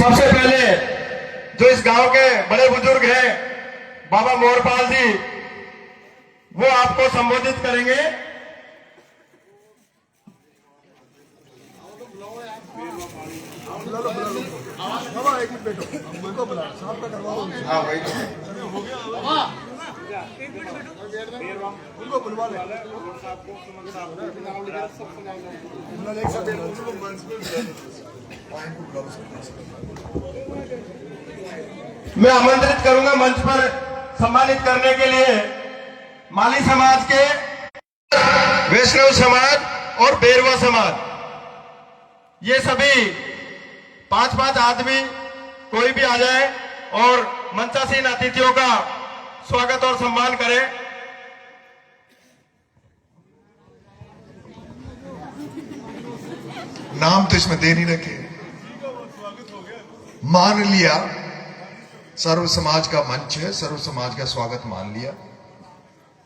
सबसे पहले जो इस गांव के बड़े बुजुर्ग हैं बाबा मोरपाल जी, वो आपको संबोधित करेंगे। हाँ भाई, उनको बुलवा ले। मैं आमंत्रित करूंगा मंच पर सम्मानित करने के लिए माली समाज के, वैष्णव समाज और बेरवा समाज, ये सभी 5-5 आदमी कोई भी आ जाए और मंचासीन अतिथियों का स्वागत और सम्मान करे। नाम तो इसमें दे नहीं रखे, मान लिया। सर्व समाज का मंच है, सर्व समाज का स्वागत मान लिया।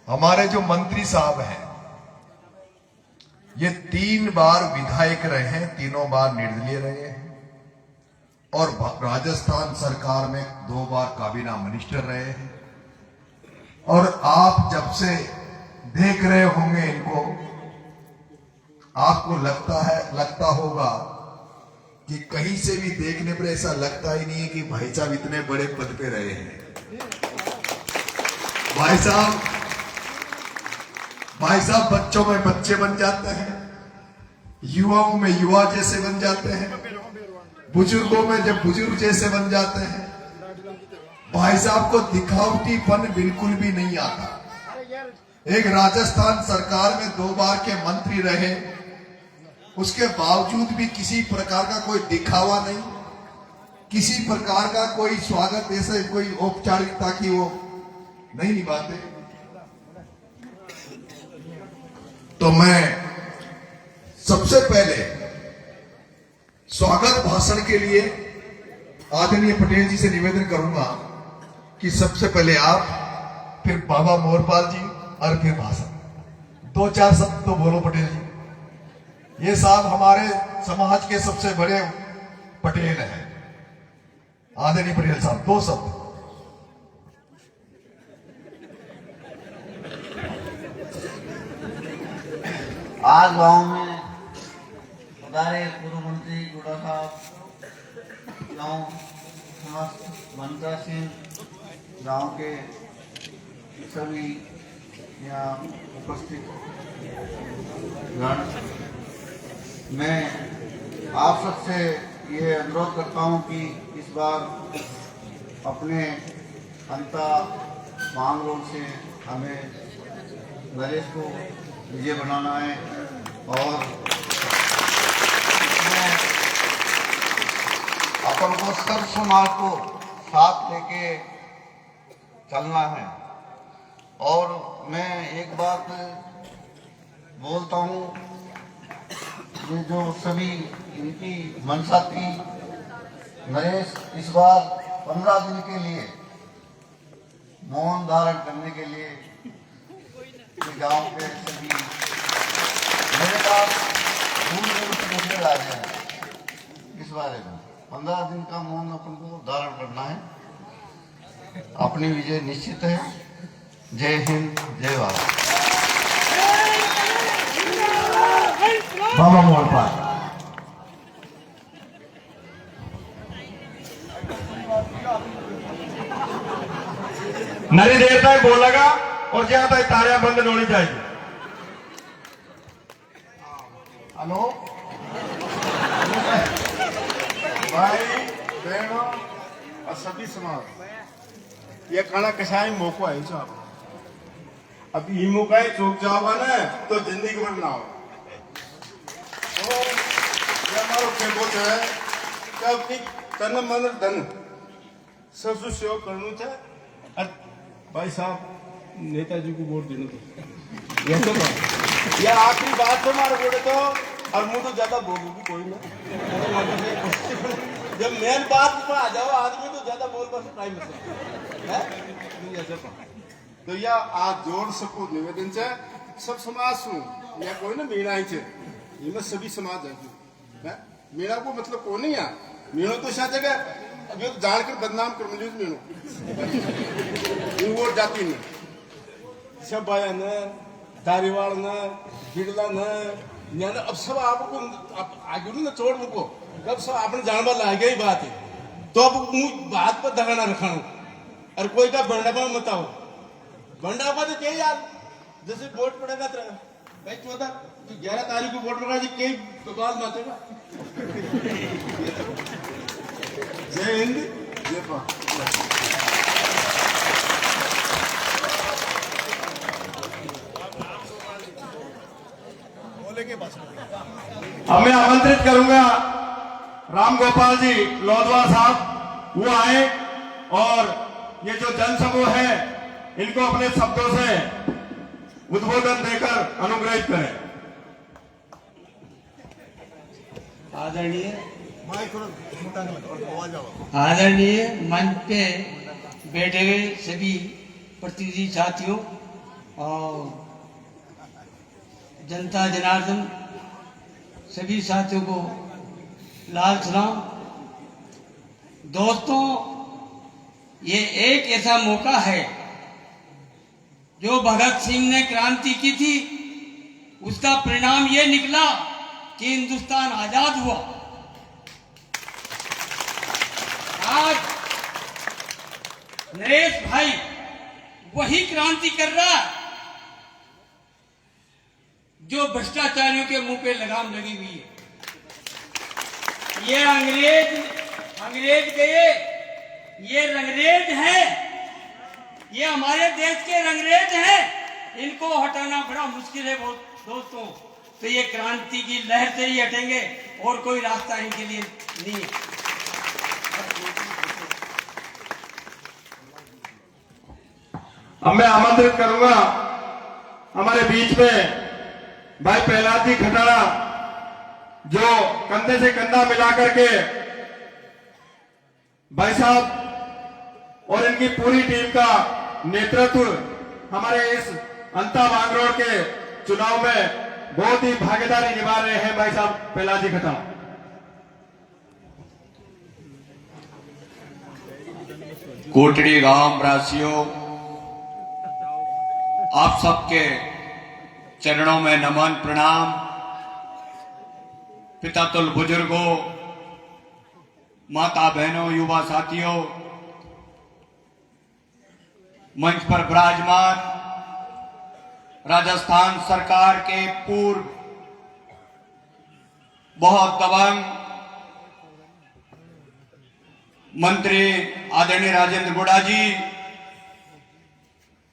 हमारे जो मंत्री साहब हैं, ये 3 बार विधायक रहे हैं, तीनों बार निर्दलीय रहे हैं और राजस्थान सरकार में 2 बार काबीना मिनिस्टर रहे हैं। और आप जब से देख रहे होंगे इनको, आपको लगता होगा कि कहीं से भी देखने पर ऐसा लगता ही नहीं है कि भाई साहब इतने बड़े पद पे रहे हैं। भाई साहब बच्चों में बच्चे बन जाते हैं, युवाओं में युवा जैसे बन जाते हैं, बुजुर्गों में जब बुजुर्ग जैसे बन जाते हैं। भाई साहब को दिखावटीपन बिल्कुल भी नहीं आता। एक राजस्थान सरकार में 2 बार के मंत्री रहे, उसके बावजूद भी किसी प्रकार का कोई दिखावा नहीं, किसी प्रकार का कोई स्वागत, ऐसे कोई औपचारिकता की वो नहीं निभाते। तो मैं सबसे पहले स्वागत भाषण के लिए आदरणीय पटेल जी से निवेदन करूंगा कि सबसे पहले आप, फिर बाबा मोरपाल जी और फिर भाषण। 2-4 शब्द तो बोलो पटेल जी। ये साहब हमारे समाज के सबसे बड़े पटेल हैं, आदरणीय पटेल साहब, 2 शब्द। आज गांव में हमारे पूर्व मंत्री गुड़ा साहब, गांव समस्त मनता सिंह, गांव के सभी यहाँ उपस्थित गण, मैं आप सबसे ये अनुरोध करता हूँ कि इस बार अपने अंता मांगरोल से हमें नरेश को विजय बनाना है और अपन को सर्व समाज को साथ लेके चलना है। और मैं एक बात बोलता हूँ, ये जो सभी इनकी मंशा थी, नरेश इस बार 15 दिन के लिए मौन धारण करने के लिए गांव के सभी मेरे पास दूर से मुझे आ जाए इस बारे में 15 दिन का मौन अपन को धारण करना है। अपनी विजय निश्चित है। जय हिंद, जय भारत। बाबा मोरपाल। नरी देर तक बोलेगा और जहां तक तारियां बंद नहीं होनी चाहिए। हेलो भाई बहनों और सभी समाज, ये खाना कसाई मौको है साहब। अब ये मौका है चौक जाओगा ना तो जिंदगी भर ना हो। तो ये हमारा खेबोत है कि अपनी तन मन धन सब सेवा करना चाहिए। भाई साहब नेताजी को वोट देना तो ये तो ये आखिरी बात है हमारे बोले तो, और मुझे तो ज्यादा बोलू भी कोई ना। जब मेन बात पर आ जाओ आदमी तो ज्यादा बोल पास टाइम है तो या आज जोड़ सको निवेदन से सब समाज सु या कोई ना मेरा ही ये में सभी समाज है मेरा को मतलब को नहीं है मीणो तो शायद जगह अब ये तो जानकर बदनाम कर मुझे मीणो ये वोट जाती नहीं सब आया न दारीवाल न बिगला न यानी अब सब आपको आगे ना छोड़ मुको अब सब आपने जानवर ला गई बात है तो अब बात पर दगाना रखा और कोई का बंडा पर मत आओ बंडा पर तो क्या यार जैसे वोट पड़ेगा तो भाई 11 तारीख को वोट पड़ा जी कई बवाल मातेगा जय हिंद जय भारत अब मैं आमंत्रित करूंगा राम गोपाल जी लोधवा साहब वो आए और ये जो जनसमूह है इनको अपने शब्दों से उद्बोधन देकर अनुग्रहित करें। आदरणीय मंच पे बैठे हुए सभी प्रतिनिधि साथियों और जनता जनार्दन सभी साथियों को लाल सलाम। दोस्तों, ये एक ऐसा मौका है जो भगत सिंह ने क्रांति की थी उसका परिणाम ये निकला कि हिंदुस्तान आजाद हुआ। आज नरेश भाई वही क्रांति कर रहा है जो भ्रष्टाचारियों के मुंह पे लगाम लगी हुई है। ये अंग्रेज गए, ये रंगरेज हैं, ये हमारे देश के रंगरेज हैं, इनको हटाना बड़ा मुश्किल है दोस्तों। तो ये क्रांति की लहर से ही हटेंगे और कोई रास्ता इनके लिए नहीं है। अब मैं आमंत्रित करूंगा हमारे बीच में भाई प्रहलाद जी खटारा जो कंधे से कंधा मिला करके भाई साहब और इनकी पूरी टीम का नेतृत्व हमारे इस अंता मांगरोड़ के चुनाव में बहुत ही भागीदारी निभा रहे हैं भाई साहब प्रहलाद जी खटारा। कोटड़ी गांव वासियों, आप सबके चरणों में नमन प्रणाम। पिता तुल बुजुर्गों, माता बहनों, युवा साथियों, मंच पर विराजमान राजस्थान सरकार के पूर्व बहुत दबंग मंत्री आदरणीय राजेंद्र गुड़ा जी,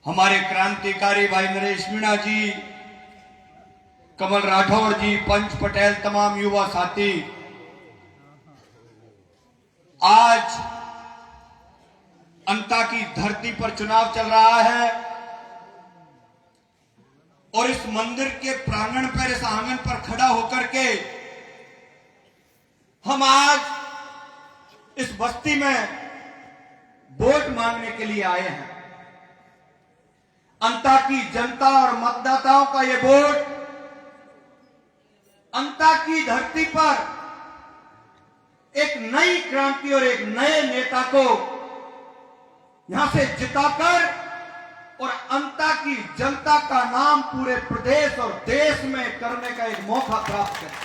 हमारे क्रांतिकारी भाई नरेश मीणा जी, कमल राठौर जी, पंच पटेल, तमाम युवा साथी, आज अंता की धरती पर चुनाव चल रहा है और इस मंदिर के प्रांगण पर, इस आंगन पर खड़ा होकर के हम आज इस बस्ती में वोट मांगने के लिए आए हैं। अंता की जनता और मतदाताओं का ये वोट अंता की धरती पर एक नई क्रांति और एक नए नेता को यहां से जिताकर और अंता की जनता का नाम पूरे प्रदेश और देश में करने का एक मौका प्राप्त करें।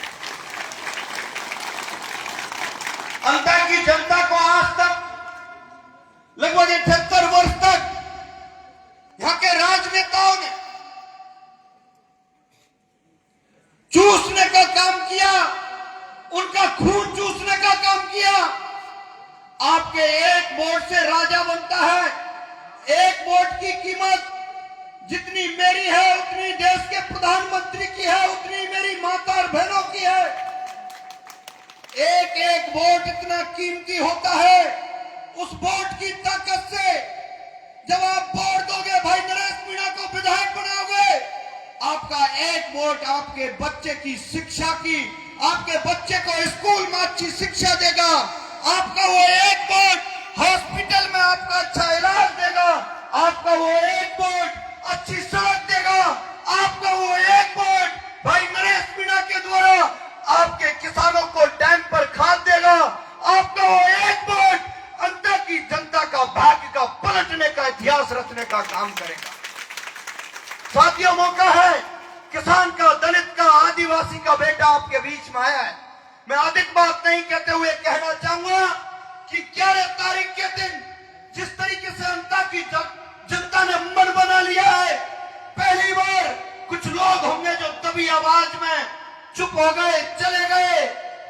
अंता की जनता को आज तक लगभग 78 वर्ष तक यहां के राजनेताओं ने चूसने का काम किया, उनका खून चूसने का काम किया। आपके एक वोट से राजा बनता है। एक वोट की कीमत जितनी मेरी है उतनी देश के प्रधानमंत्री की है, उतनी मेरी माता और बहनों की है। एक एक वोट इतना कीमती होता है। उस वोट की ताकत से जब आप वोट दोगे, भाई नरेश मीणा को विधायक बनाओगे, आपका एक वोट आपके बच्चे की शिक्षा की, आपके बच्चे को स्कूल में अच्छी शिक्षा देगा। आपका वो एक वोट हॉस्पिटल में आपका अच्छा इलाज देगा। आपका वो एक वोट अच्छी सड़क देगा। आपका वो एक वोट भाई नरेश मीणा के द्वारा आपके किसानों को टाइम पर खाद देगा। आप करने का काम करेगा। साथियों, मौका है, किसान का, दलित का, आदिवासी का बेटा आपके बीच में आया है। मैं अधिक बात नहीं कहते हुए कहना चाहूंगा कि 11 तारीख के दिन जिस तरीके से अंता की जनता ने मन बना लिया है, पहली बार कुछ लोग होंगे जो तभी आवाज में चुप हो गए, चले गए।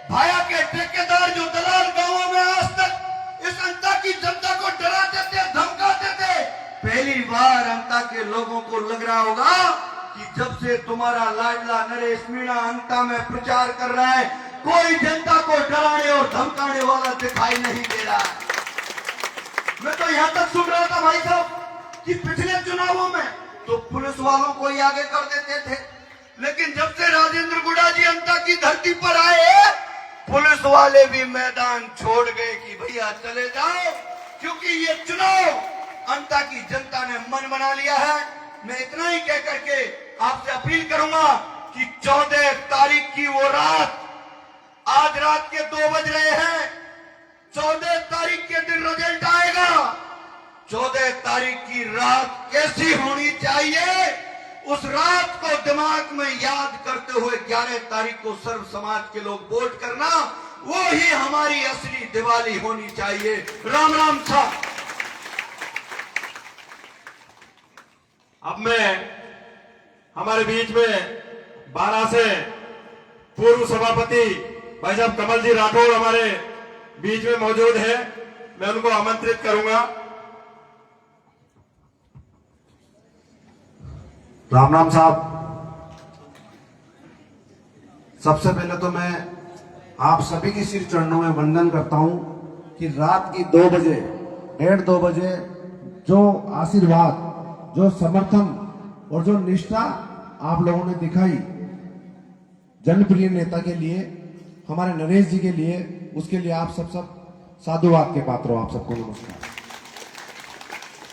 भाया के ठेकेदार जो दलाल गांवों में आज तक इस अंता की जनता को डराते थे, धमकाते थे, पहली बार अंता के लोगों को लग रहा होगा कि जब से तुम्हारा लाडला नरेश मीणा अंता में प्रचार कर रहा है, कोई जनता को डराने और धमकाने वाला दिखाई नहीं दे रहा। मैं तो यहां तक सुन रहा था भाई साहब कि पिछले चुनावों में तो पुलिस वालों को ही आगे कर देते थे, लेकिन जब से राजेंद्र गुड़ा जी अंता की धरती पर आए, पुलिस वाले भी मैदान छोड़ गए कि भैया चले जाओ, क्योंकि ये चुनाव अंता की जनता ने मन बना लिया है। मैं इतना ही कह करके आपसे अपील करूंगा कि 14 तारीख की वो रात, आज रात के 2 बज रहे हैं, 14 तारीख के दिन रिजल्ट आएगा। 14 तारीख की रात कैसी होनी चाहिए, उस रात को दिमाग में याद करते हुए 11 तारीख को सर्व समाज के लोग वोट करना, वो ही हमारी असली दिवाली होनी चाहिए। राम राम साहब। अब मैं हमारे बीच में 12 से पूर्व सभापति भाई साहब कमल जी राठौर हमारे बीच में मौजूद है, मैं उनको आमंत्रित करूंगा। राम राम साहब, सबसे पहले तो मैं आप सभी के सिर चरणों में वंदन करता हूं कि रात की 2 बजे, 1:30 बजे जो आशीर्वाद, जो समर्थन और जो निष्ठा आप लोगों ने दिखाई जनप्रिय नेता के लिए, हमारे नरेश जी के लिए, उसके लिए आप सब साधुवाद के पात्र हो। आप सबको नमस्कार।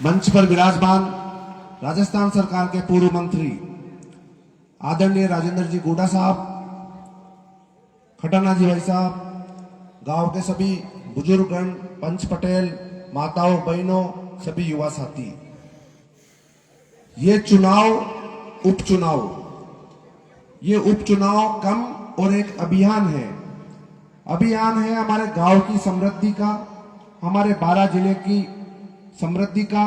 मंच पर विराजमान राजस्थान सरकार के पूर्व मंत्री आदरणीय राजेंद्र जी गुड़ा साहब, खटाना जी भाई साहब, गांव के सभी बुजुर्गगण, पंच पटेल, माताओं, बहनों, सभी युवा साथी, ये चुनाव, उपचुनाव, ये उपचुनाव कम और एक अभियान है। अभियान है हमारे गांव की समृद्धि का, हमारे 12 जिले की समृद्धि का,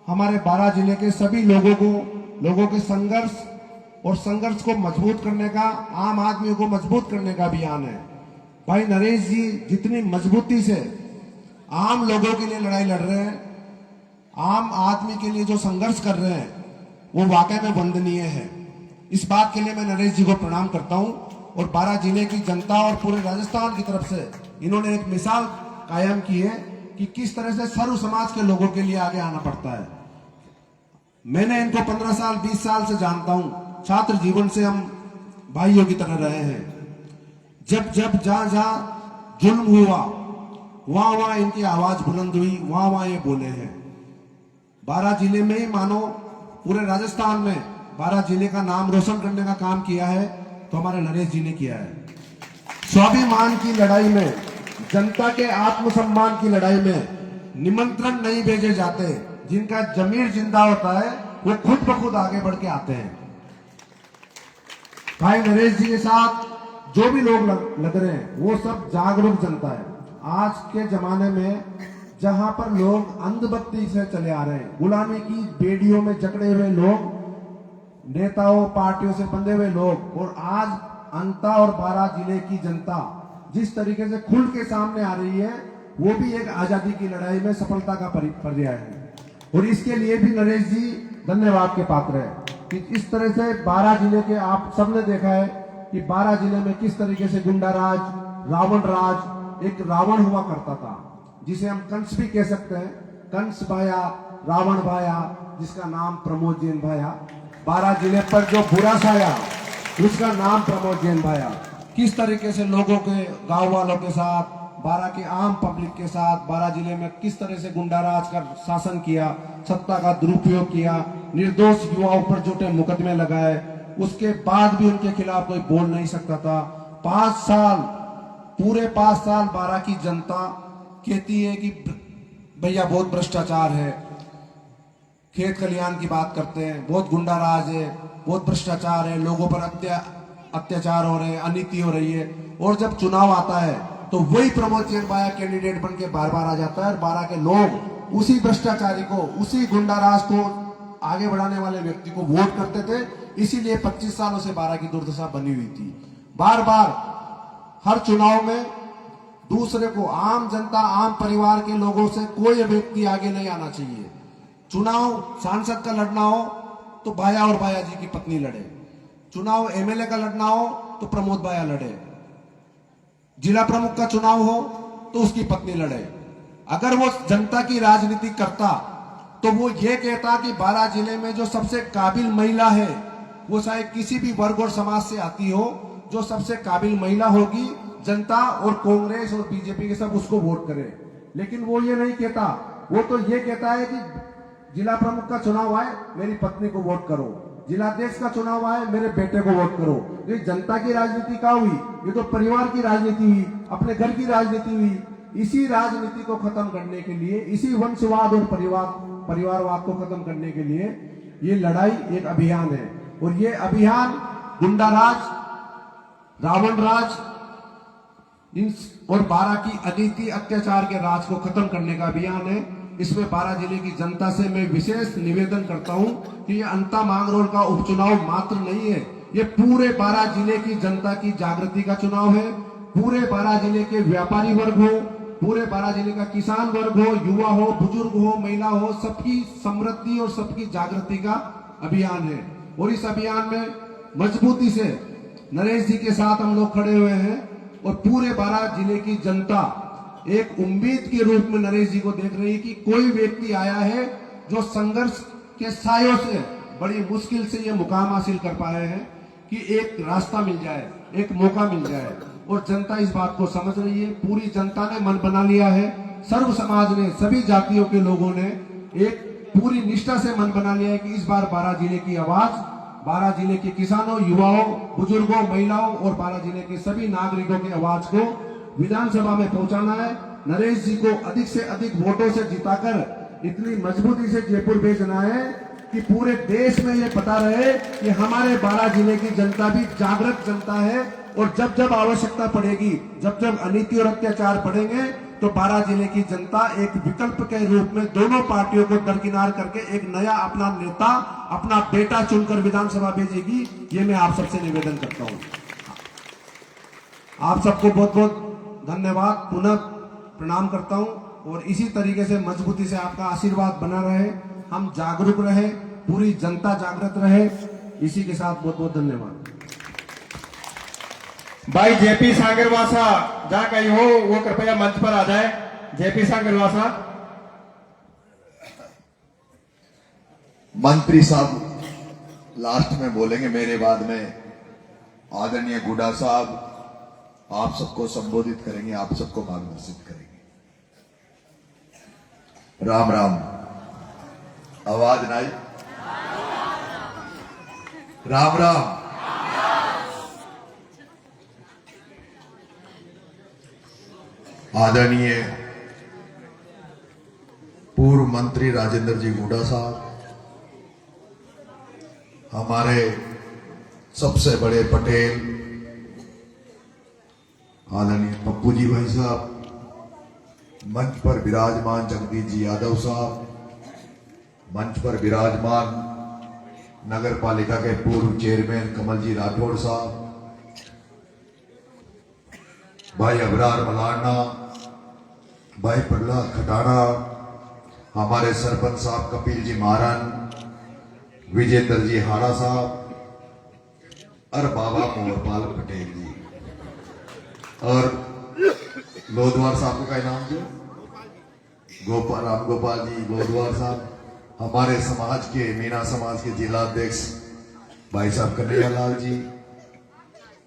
हमारे 12 जिले के सभी लोगों के संघर्ष और संघर्ष को मजबूत करने का, आम आदमी को मजबूत करने का अभियान है। भाई नरेश जी जितनी मजबूती से आम लोगों के लिए लड़ाई लड़ रहे हैं, आम आदमी के लिए जो संघर्ष कर रहे हैं, वो वाकई में वंदनीय है। इस बात के लिए मैं नरेश जी को प्रणाम करता हूं और 12 जिले की जनता और पूरे राजस्थान की तरफ से इन्होंने एक मिसाल कायम की है कि किस तरह से सर्व समाज के लोगों के लिए आगे आना पड़ता है। मैंने इनको 15 साल 20 साल से जानता हूं, छात्र जीवन से हम भाइयों की तरह रहे हैं। जब जब जहां जहां जुल्म हुआ, वहां वहां इनकी आवाज बुलंद हुई, वहां वहां ये बोले हैं। 12 जिले में ही मानो पूरे राजस्थान में 12 जिले का नाम रोशन करने का काम किया है तो हमारे नरेश जी ने किया है। स्वाभिमान की लड़ाई में, जनता के आत्मसम्मान की लड़ाई में निमंत्रण नहीं भेजे जाते, जिनका जमीर जिंदा होता है वो खुद ब खुद आगे बढ़ के आते हैं। भाई नरेश जी के साथ जो भी लोग लग रहे हैं वो सब जागरूक जनता है। आज के जमाने में जहां पर लोग अंधभक्ति से चले आ रहे हैं, गुलामी की बेड़ियों में जकड़े हुए लोग, नेताओं पार्टियों से बंधे हुए लोग, और आज अंता और 12 जिले की जनता जिस तरीके से खुल के सामने आ रही है, वो भी एक आजादी की लड़ाई में सफलता का पर्याय है। और इसके लिए भी नरेश जी धन्यवाद के पात्र है कि इस तरह से 12 जिले के, आप सबने देखा है कि 12 जिले में किस तरीके से गुंडा राज, रावण राज, एक रावण हुआ करता था जिसे हम कंस भी कह सकते हैं, कंस भाया, रावण भाया, जिसका नाम प्रमोद जैन भाया। 12 जिले पर जो बुरा छाया उसका नाम प्रमोद जैन भाया। किस तरीके से लोगों के, गांव वालों के साथ, 12 के आम पब्लिक के साथ 12 जिले में किस तरह से गुंडाराज का शासन किया, सत्ता का दुरुपयोग किया, निर्दोष युवाओं पर झूठे मुकदमे लगाए, उसके बाद भी उनके खिलाफ कोई बोल नहीं सकता था। 5 साल, पूरे 5 साल 12 की जनता कहती है कि भैया बहुत भ्रष्टाचार है, खेत खलिहान की बात करते हैं, बहुत गुंडा राज है, बहुत भ्रष्टाचार है, लोगों पर अत्याचार हो रहे हैं, अनीति हो रही है। और जब चुनाव आता है तो वही प्रमोद चेन बाया कैंडिडेट बन के बार बार आ जाता है और बारह के लोग उसी भ्रष्टाचारी को, उसी गुंडा राज को आगे बढ़ाने वाले व्यक्ति को वोट करते थे। इसीलिए 25 सालों से बारह की दुर्दशा बनी हुई थी। बार बार हर चुनाव में दूसरे को, आम जनता, आम परिवार के लोगों से कोई व्यक्ति आगे नहीं आना चाहिए। चुनाव सांसद का लड़ना हो तो बाया और बाया जी की पत्नी लड़े, चुनाव एमएलए का लड़ना हो तो प्रमोद बाया लड़े, जिला प्रमुख का चुनाव हो तो उसकी पत्नी लड़े। अगर वो जनता की राजनीति करता तो वो ये कहता कि बारां जिले में जो सबसे काबिल महिला है, वो चाहे किसी भी वर्ग और समाज से आती हो, जो सबसे काबिल महिला होगी, जनता और कांग्रेस और बीजेपी के सब उसको वोट करें। लेकिन वो ये नहीं कहता, वो तो ये कहता है कि जिला प्रमुख का चुनाव आए मेरी पत्नी को वोट करो, जिलाध्यक्ष का चुनाव आए मेरे बेटे को वोट करो। ये जनता की राजनीति क्या हुई? ये तो परिवार की राजनीति हुई, अपने घर की राजनीति हुई। इसी राजनीति को खत्म करने के लिए, इसी वंशवाद और परिवारवाद को खत्म करने के लिए ये लड़ाई एक अभियान है। और ये अभियान गुंडा राज, रावण राज और बारां की अनीति, अत्याचार के राज को खत्म करने का अभियान है। इसमें बारां जिले की जनता से मैं विशेष निवेदन करता हूं कि ये अंता मांगरोल का उपचुनाव मात्र नहीं है, ये पूरे बारां जिले की जनता की जागृति का चुनाव है। पूरे बारां जिले के व्यापारी वर्ग हो, पूरे बारां जिले का किसान वर्ग हो, युवा हो, बुजुर्ग हो, महिला हो, सबकी समृद्धि और सबकी जागृति का अभियान है। और इस अभियान में मजबूती से नरेश जी के साथ हम लोग खड़े हुए हैं और पूरे बारां जिले की जनता एक उम्मीद के रूप में नरेश जी को देख रही है कि कोई व्यक्ति आया है जो संघर्ष के सायों से बड़ी मुश्किल से ये मुकाम हासिल कर पाए हैं कि एक रास्ता मिल जाए, एक मौका मिल जाए। और जनता इस बात को समझ रही है, पूरी जनता ने मन बना लिया है, सर्व समाज ने, सभी जातियों के लोगों ने एक पूरी निष्ठा से मन बना लिया है कि इस बार बारां जिले की आवाज, बारां जिले के किसानों, युवाओं, बुजुर्गों, महिलाओं और बारां जिले के सभी नागरिकों की आवाज को विधानसभा में पहुंचाना है। नरेश जी को अधिक से अधिक वोटों से जिताकर इतनी मजबूती से जयपुर भेजना है कि पूरे देश में ये पता रहे कि हमारे बारां जिले की जनता भी जागृत जनता है। और जब जब आवश्यकता पड़ेगी, जब जब अनीति और अत्याचार बढ़ेंगे, तो बारां जिले की जनता एक विकल्प के रूप में दोनों पार्टियों को दरकिनार करके एक नया अपना नेता, अपना बेटा चुनकर विधानसभा भेजेगी। ये मैं आप सबसे निवेदन करता हूं। आप सबको बहुत बहुत धन्यवाद, पुनः प्रणाम करता हूं। और इसी तरीके से मजबूती से आपका आशीर्वाद बना रहे, हम जागरूक रहे, पूरी जनता जागृत रहे। इसी के साथ बहुत बहुत धन्यवाद। भाई जेपी सांगरवासा जहां कहीं हो वो कृपया मंच पर आ जाए। जेपी सांगरवासा। मंत्री साहब लास्ट में बोलेंगे, मेरे बाद में आदरणीय गुडा साहब आप सबको संबोधित करेंगे, आप सबको मार्गदर्शित करेंगे। राम राम। आवाज नहीं? राम राम। आदरणीय पूर्व मंत्री राजेंद्र जी गुडा साहब, हमारे सबसे बड़े पटेल आदरणीय पप्पू जी भाई साहब, मंच पर विराजमान जगदीश जी यादव साहब, मंच पर विराजमान नगर पालिका के पूर्व चेयरमैन कमल जी राठौड़ साहब, भाई अबरार मलाना, भाई प्रहलाद खटाना, हमारे सरपंच साहब कपिल जी मारन, विजेंद्र जी हाड़ा साहब और बाबा मोहरपाल पटेल जी और लोधवार साहब का इनाम जो राम गोपाल जी लोधवार साहब, हमारे समाज के, मीना समाज के जिलाध्यक्ष भाई साहब कन्हैयालाल जी,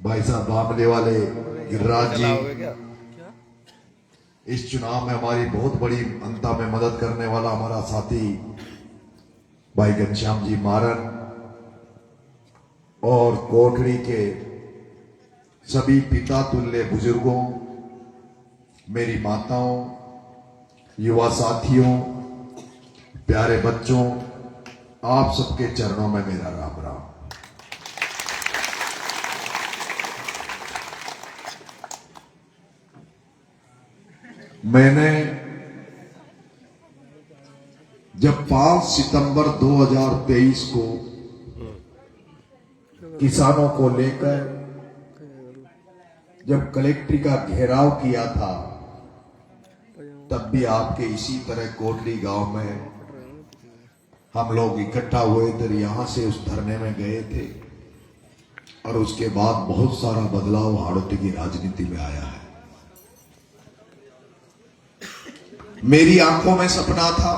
भाई साहब बामले वाले गिरिराज जी। इस चुनाव में हमारी बहुत बड़ी अंता में मदद करने वाला हमारा साथी भाई घनश्याम जी मारन और कोटड़ी के सभी पिता तुल्य बुजुर्गों, मेरी माताओं, युवा साथियों, प्यारे बच्चों, आप सबके चरणों में मेरा राम राम। मैंने जब 5 सितंबर 2023 को किसानों को लेकर जब कलेक्ट्री का घेराव किया था, तब भी आपके इसी तरह कोटली गांव में हम लोग इकट्ठा हुए थे, यहां से उस धरने में गए थे और उसके बाद बहुत सारा बदलाव हाड़ौती की राजनीति में आया है। मेरी आंखों में सपना था,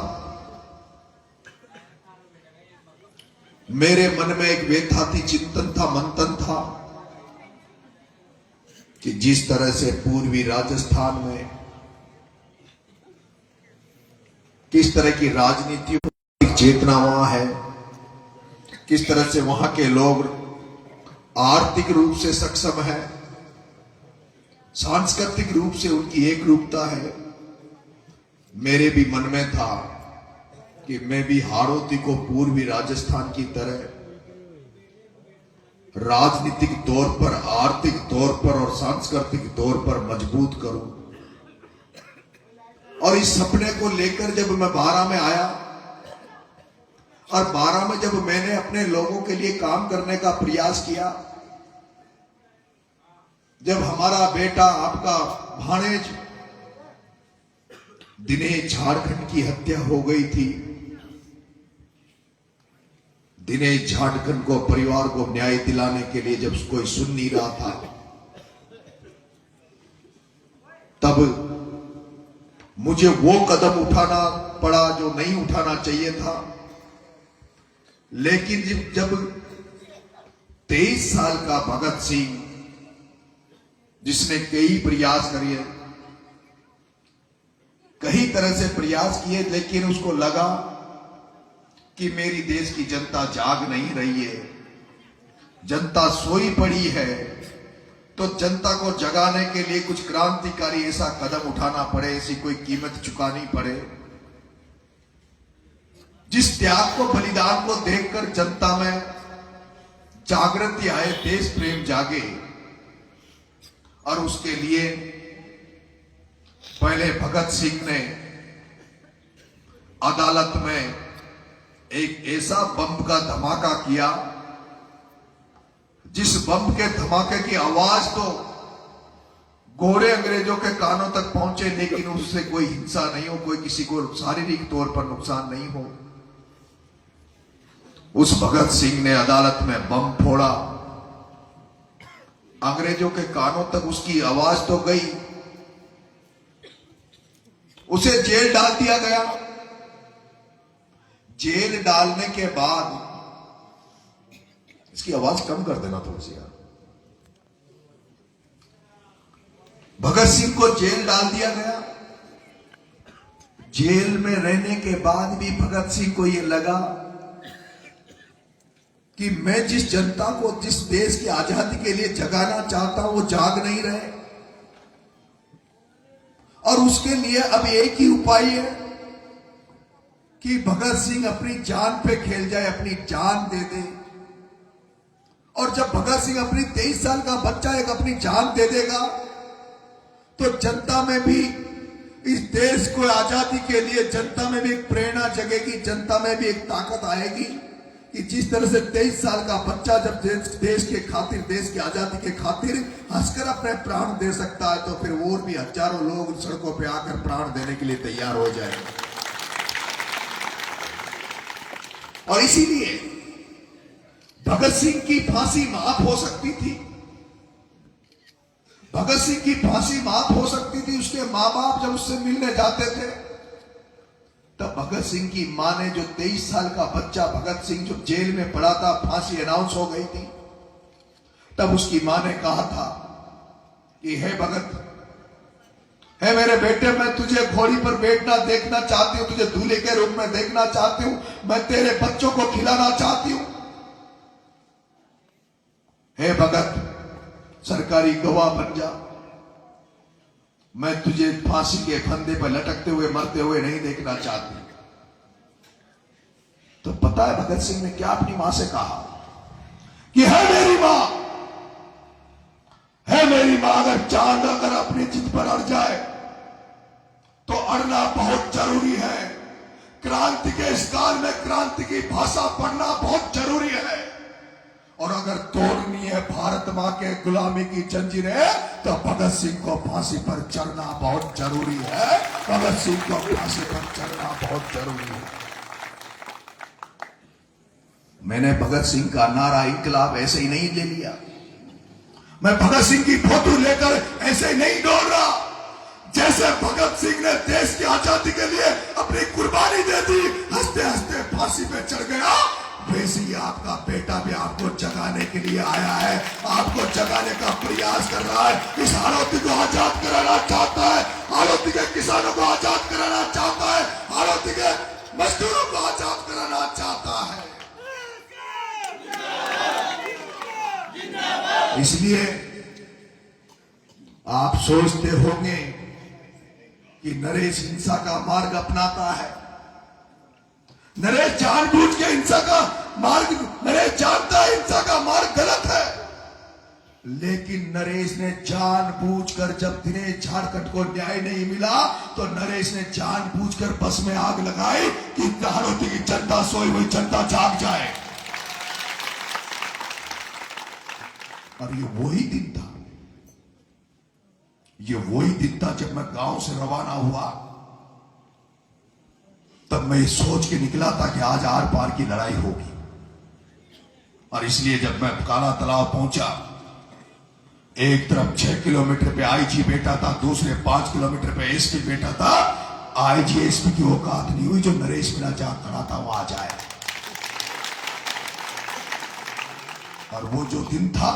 मेरे मन में एक व्यथा थी, चिंतन था, मंथन था कि जिस तरह से पूर्वी राजस्थान में किस तरह की राजनीति चेतना वहां है, किस तरह से वहां के लोग आर्थिक रूप से सक्षम है, सांस्कृतिक रूप से उनकी एक रूपता है। मेरे भी मन में था कि मैं भी हाड़ौती को पूर्वी राजस्थान की तरह राजनीतिक तौर पर, आर्थिक तौर पर और सांस्कृतिक तौर पर मजबूत करूं। और इस सपने को लेकर जब मैं 12 में आया और 12 में जब मैंने अपने लोगों के लिए काम करने का प्रयास किया, जब हमारा बेटा, आपका भाणेज दिनेश झारखंड की हत्या हो गई थी, दिनेश झारखंड को, परिवार को न्याय दिलाने के लिए जब कोई सुन नहीं रहा था, तब मुझे वो कदम उठाना पड़ा जो नहीं उठाना चाहिए था। लेकिन जब 23 साल का भगत सिंह, जिसने कई प्रयास किए, कई तरह से प्रयास किए, लेकिन उसको लगा कि मेरी देश की जनता जाग नहीं रही है, जनता सोई पड़ी है, तो जनता को जगाने के लिए कुछ क्रांतिकारी ऐसा कदम उठाना पड़े, ऐसी कोई कीमत चुकानी पड़े जिस त्याग को, बलिदान को देखकर जनता में जागृति आए, देश प्रेम जागे। और उसके लिए पहले भगत सिंह ने अदालत में एक ऐसा बम का धमाका किया, जिस बम के धमाके की आवाज तो गोरे अंग्रेजों के कानों तक पहुंचे, लेकिन उससे कोई हिंसा नहीं हो, कोई किसी को शारीरिक तौर पर नुकसान नहीं हो। उस भगत सिंह ने अदालत में बम फोड़ा, अंग्रेजों के कानों तक उसकी आवाज तो गई, उसे जेल डाल दिया गया। जेल डालने के बाद, इसकी आवाज कम कर देना थोड़ी सी यार, भगत सिंह को जेल डाल दिया गया। जेल में रहने के बाद भी भगत सिंह को यह लगा कि मैं जिस जनता को, जिस देश की आजादी के लिए जगाना चाहता हूं, वो जाग नहीं रहे, और उसके लिए अब एक ही उपाय है कि भगत सिंह अपनी जान पे खेल जाए, अपनी जान दे दे। और जब भगत सिंह अपनी 23 साल का बच्चा एक अपनी जान दे देगा, तो जनता में भी, इस देश को आजादी के लिए जनता में भी एक प्रेरणा जगेगी, जनता में भी एक ताकत आएगी कि जिस तरह से 23 साल का बच्चा जब देश के खातिर, देश की आजादी के खातिर हंसकर अपने प्राण दे सकता है, तो फिर और भी हजारों लोग सड़कों पे आकर प्राण देने के लिए तैयार हो जाएंगे। और इसीलिए भगत सिंह की फांसी माफ हो सकती थी, भगत सिंह की फांसी माफ हो सकती थी। उसके मां बाप जब उससे मिलने जाते थे, तब भगत सिंह की मां ने, जो 23 साल का बच्चा भगत सिंह जो जेल में पड़ा था, फांसी अनाउंस हो गई थी, तब उसकी मां ने कहा था कि हे भगत, हे मेरे बेटे, मैं तुझे घोड़ी पर बैठना देखना चाहती हूं, तुझे दूल्हे के रूप में देखना चाहती हूं, मैं तेरे बच्चों को खिलाना चाहती हूं। हे भगत, सरकारी गवाह बन जा, मैं तुझे फांसी के फंदे पर लटकते हुए, मरते हुए नहीं देखना चाहती। तो पता पता है भगत सिंह ने क्या अपनी मां से कहा कि है मेरी मां, है मेरी मां, अगर चांद अगर अपनी जिद पर अड़ जाए तो अड़ना बहुत जरूरी है। क्रांति के इस काल में क्रांति की भाषा पढ़ना बहुत जरूरी है। और अगर तोड़नी है भारत मां के गुलामी की जंजीरें तो भगत सिंह को फांसी पर चढ़ना बहुत जरूरी है। भगत सिंह को फांसी पर चढ़ना बहुत जरूरी है। मैंने भगत सिंह का नारा इंकलाब ऐसे ही नहीं ले लिया। मैं भगत सिंह की फोटो लेकर ऐसे ही नहीं दौड़ रहा। जैसे भगत सिंह ने देश की आजादी के लिए अपनी कुर्बानी दे दी, हंसते हंसते फांसी पे चढ़ गया, वैसे ही आपका बेटा भी आपको जगाने के लिए आया है, आपको जगाने का प्रयास कर रहा है। इस हाड़ौती को आजाद कराना चाहता है, हाड़ौती के किसानों को आजाद कराना चाहता है, हाड़ौती के मजदूरों को आजाद कराना चाहता है। इसलिए आप सोचते होंगे कि नरेश हिंसा का मार्ग अपनाता है। नरेश जानबूझ के हिंसा का मार्ग, नरेश जानता है हिंसा का मार्ग गलत है, लेकिन नरेश ने जानबूझकर, जब दिनेश झारखंड को न्याय नहीं मिला तो नरेश ने जानबूझकर बस में आग लगाई कि हाड़ौती की जनता, सोई हुई जनता जाग जाए। और ये वही दिन था, ये वही दिन था जब मैं गांव से रवाना हुआ, तब मैं सोच के निकला था कि आज आर पार की लड़ाई होगी। और इसलिए जब मैं काला तालाब पहुंचा, एक तरफ 6 किलोमीटर पे आईजी बैठा था, दूसरे 5 किलोमीटर पे एसपी बैठा था। आईजी एसपी की औकात नहीं हुई जो नरेश मीणा जहां खड़ा था वहां जाए। और वो जो दिन था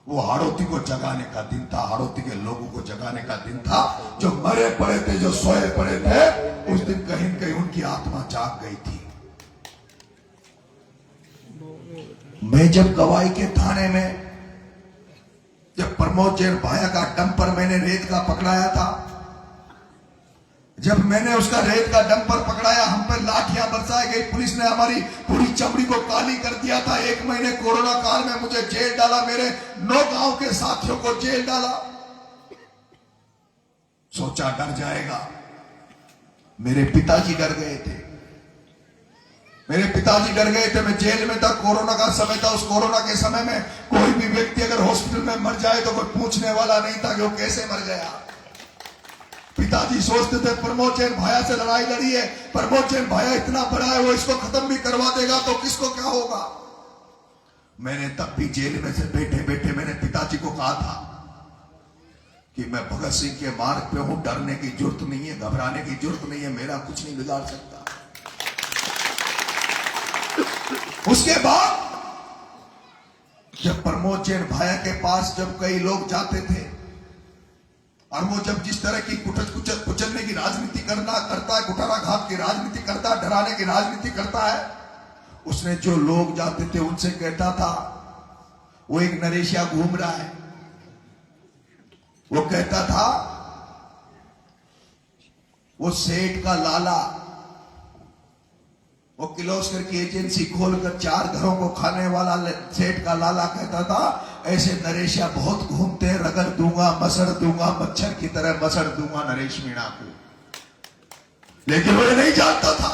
वो हाड़ौती को जगाने का दिन था, हाड़ौती के लोगों को जगाने का दिन था। जो मरे पड़े थे, जो सोए पड़े थे, उस दिन कहीं न कहीं उनकी आत्मा जाग गई थी। मैं जब गवाई के थाने में, जब प्रमोद जैन भाया का डंपर मैंने रेत का पकड़ाया था, जब मैंने उसका रेत का डंपर पकड़ाया, हम पर लाठियां बरसाई गई, पुलिस ने हमारी पूरी चमड़ी को काली कर दिया था। 1 महीने कोरोना काल में मुझे जेल डाला, मेरे 9 गांव के साथियों को जेल डाला। सोचा डर जाएगा, मेरे पिताजी डर गए थे, मेरे पिताजी डर गए थे। मैं जेल में था, कोरोना का समय था। उस कोरोना के समय में कोई भी व्यक्ति अगर हॉस्पिटल में मर जाए तो कोई पूछने वाला नहीं था कि वो कैसे मर गया। पिताजी सोचते थे प्रमोद जैन भाया से लड़ाई लड़ी है, प्रमोद जैन भाया इतना बड़ा है, वो इसको खत्म भी करवा देगा तो किसको क्या होगा। मैंने तब भी जेल में से बैठे बैठे मैंने पिताजी को कहा था कि मैं भगत सिंह के मार्ग पे हूं, डरने की जरूरत नहीं है, घबराने की जरूरत नहीं है, मेरा कुछ नहीं बिगाड़ सकता। उसके बाद जब प्रमोद जैन भाया के पास जब कई लोग जाते थे और वो जब जिस तरह की कुचलने की राजनीति करता है, कुटाराघात की राजनीति करता है, डराने की राजनीति करता है, उसने जो लोग जाते थे उनसे कहता था, वो एक नरेशिया घूम रहा है, वो कहता था वो सेठ का लाला, वो किर्लोस्कर की एजेंसी खोलकर 4 घरों को खाने वाला सेठ का लाला कहता था, ऐसे नरेशिया बहुत घूमते हैं, रगड़ दूंगा, मसड़ दूंगा, मच्छर की तरह मसड़ दूंगा नरेश मीणा को। लेकिन वो नहीं जानता था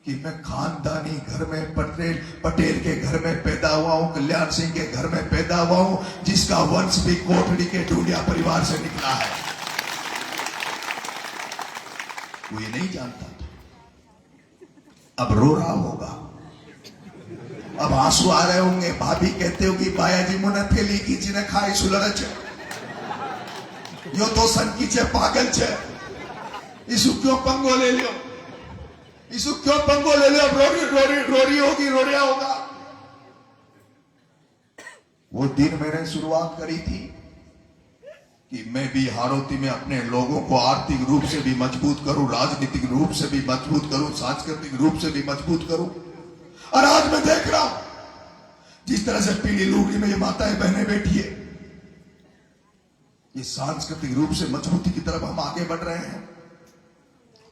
कि मैं खानदानी घर में पटेल के घर में पैदा हुआ हूं, कल्याण सिंह के घर में पैदा हुआ हूं, जिसका वंश भी कोठड़ी के ढूंढिया परिवार से निकला है। वो ये नहीं जानता था। अब रो रहा होगा, अब आंसू आ रहे होंगे। भाभी कहते हो कि बाया जी मुने थेली खींची ने खाई सुलड़ छे, यो तो सनकी छे, पागल छे, इसु क्यों पंगो ले लियो, इसु क्यों पंगो ले लियो, रोरी होगी, रोरिया होगा। वो दिन मैंने शुरुआत करी थी कि मैं भी हाड़ौती में अपने लोगों को आर्थिक रूप से भी मजबूत करूं, राजनीतिक रूप से भी मजबूत करूं, सांस्कृतिक रूप से भी मजबूत करूं। और आज मैं देख रहा हूं जिस तरह से पीली लुगड़ी में ये माताएं बहनें बैठी है, ये सांस्कृतिक रूप से मजबूती की तरफ हम आगे बढ़ रहे हैं।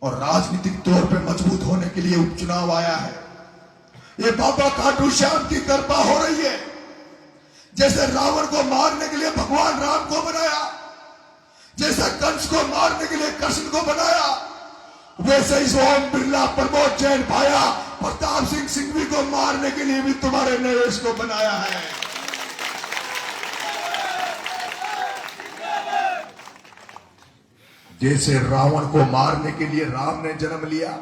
और राजनीतिक तौर पे मजबूत होने के लिए उपचुनाव आया है। ये बाबा खाटू श्याम की कृपा हो रही है। जैसे रावण को मारने के लिए भगवान राम को बनाया, जैसे कंस को मारने के लिए कृष्ण को बनाया, वैसे इस ओम बिरला, प्रमोद जैन भाया, प्रताप सिंह सिंघवी को मारने के लिए भी तुम्हारे नरेश को बनाया है। जैसे रावण को मारने के लिए राम ने जन्म लिया,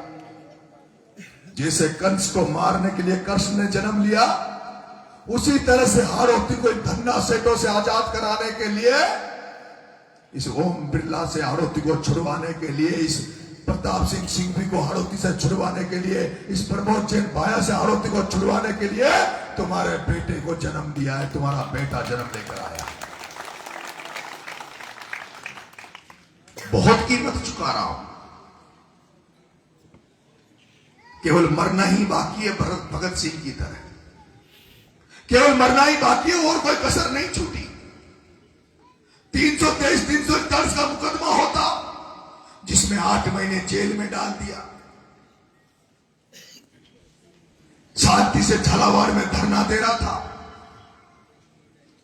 जैसे कंस को मारने के लिए कृष्ण ने जन्म लिया, उसी तरह से हाड़ौती को धन्ना सेठों से आजाद कराने के लिए, इस ओम बिरला से हाड़ौती को छुड़वाने के लिए, इस प्रताप सिंह सिंघवी को हाड़ौती से छुड़वाने के लिए, इस प्रमोद जैन भाया से हाड़ौती को छुड़वाने के लिए तुम्हारे बेटे को जन्म दिया है। तुम्हारा बेटा जन्म लेकर आया। बहुत कीमत चुका रहा हूं। केवल मरना ही बाकी है भगत सिंह की तरह। केवल मरना ही बाकी है, और कोई कसर नहीं छूटी। 323, 341 का मुकदमा होता, जिसमें 8 महीने जेल में डाल दिया। शांति से झालावाड़ में धरना दे रहा था।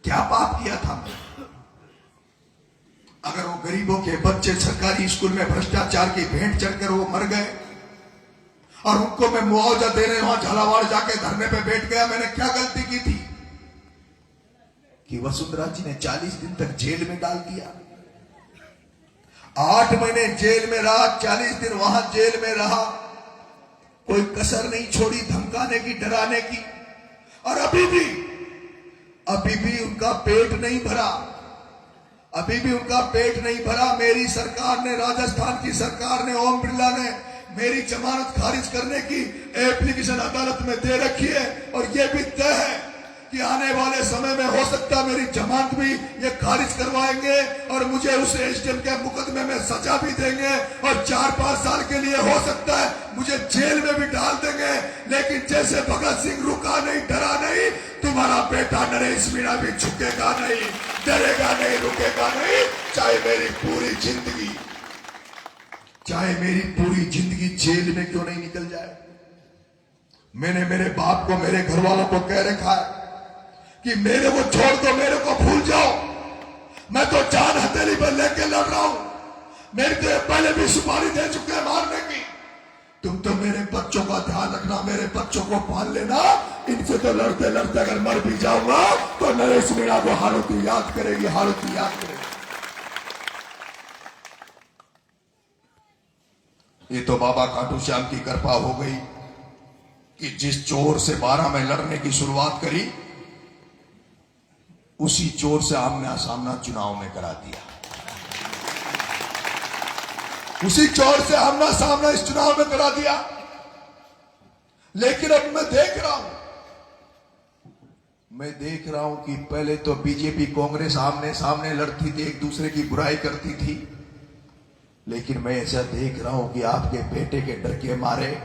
क्या पाप किया था? अगर वो गरीबों के बच्चे सरकारी स्कूल में भ्रष्टाचार की भेंट चढ़कर वो मर गए और उनको मैं मुआवजा देने वहां झालावाड़ जाके धरने पे बैठ गया, मैंने क्या गलती की थी कि वसुंधरा जी ने 40 दिन तक जेल में डाल दिया? 8 महीने जेल में रहा, 40 दिन वहां जेल में रहा, कोई कसर नहीं छोड़ी धमकाने की, डराने की। और अभी भी उनका पेट नहीं भरा, अभी भी उनका पेट नहीं भरा। मेरी सरकार ने, राजस्थान की सरकार ने, ओम बिरला ने मेरी जमानत खारिज करने की एप्लीकेशन अदालत में दे रखी है, और यह भी तय है कि आने वाले समय में हो सकता मेरी जमानत भी ये खारिज करवाएंगे और मुझे उस एसडीएम के मुकदमे में सजा भी देंगे, और 4-5 साल के लिए हो सकता है मुझे जेल में भी डाल देंगे। लेकिन जैसे भगत सिंह रुका नहीं, डरा नहीं, तुम्हारा बेटा नरेश मीणा भी झुकेगा नहीं, डरेगा नहीं, रुकेगा नहीं। चाहे मेरी पूरी जिंदगी जेल में क्यों नहीं निकल जाए। मैंने मेरे बाप को, मेरे घर वालों को कह रखा है कि मेरे को छोड़ दो, मेरे को भूल जाओ, मैं तो जान हथेली पर लेके लड़ रहा हूं। मेरे तो पहले भी सुपारी दे चुके हैं मारने की। तुम तो मेरे बच्चों का ध्यान रखना, मेरे बच्चों को पाल लेना। इनसे तो लड़ते लड़ते अगर मर भी जाऊंगा तो नरेश मीणा को हाड़ौती याद करेगी, हाड़ौती याद करेगी। ये तो बाबा खाटू श्याम की कृपा हो गई कि जिस चोर से 12 में लड़ने की शुरुआत करी, उसी चोर से आमना सामना चुनाव में करा दिया। उसी चोर से आमना सामना इस चुनाव में करा दिया। लेकिन अब मैं देख रहा हूं कि पहले तो बीजेपी कांग्रेस आमने सामने लड़ती थी, एक दूसरे की बुराई करती थी। लेकिन मैं ऐसा देख रहा हूं कि आपके बेटे के डर के मारे,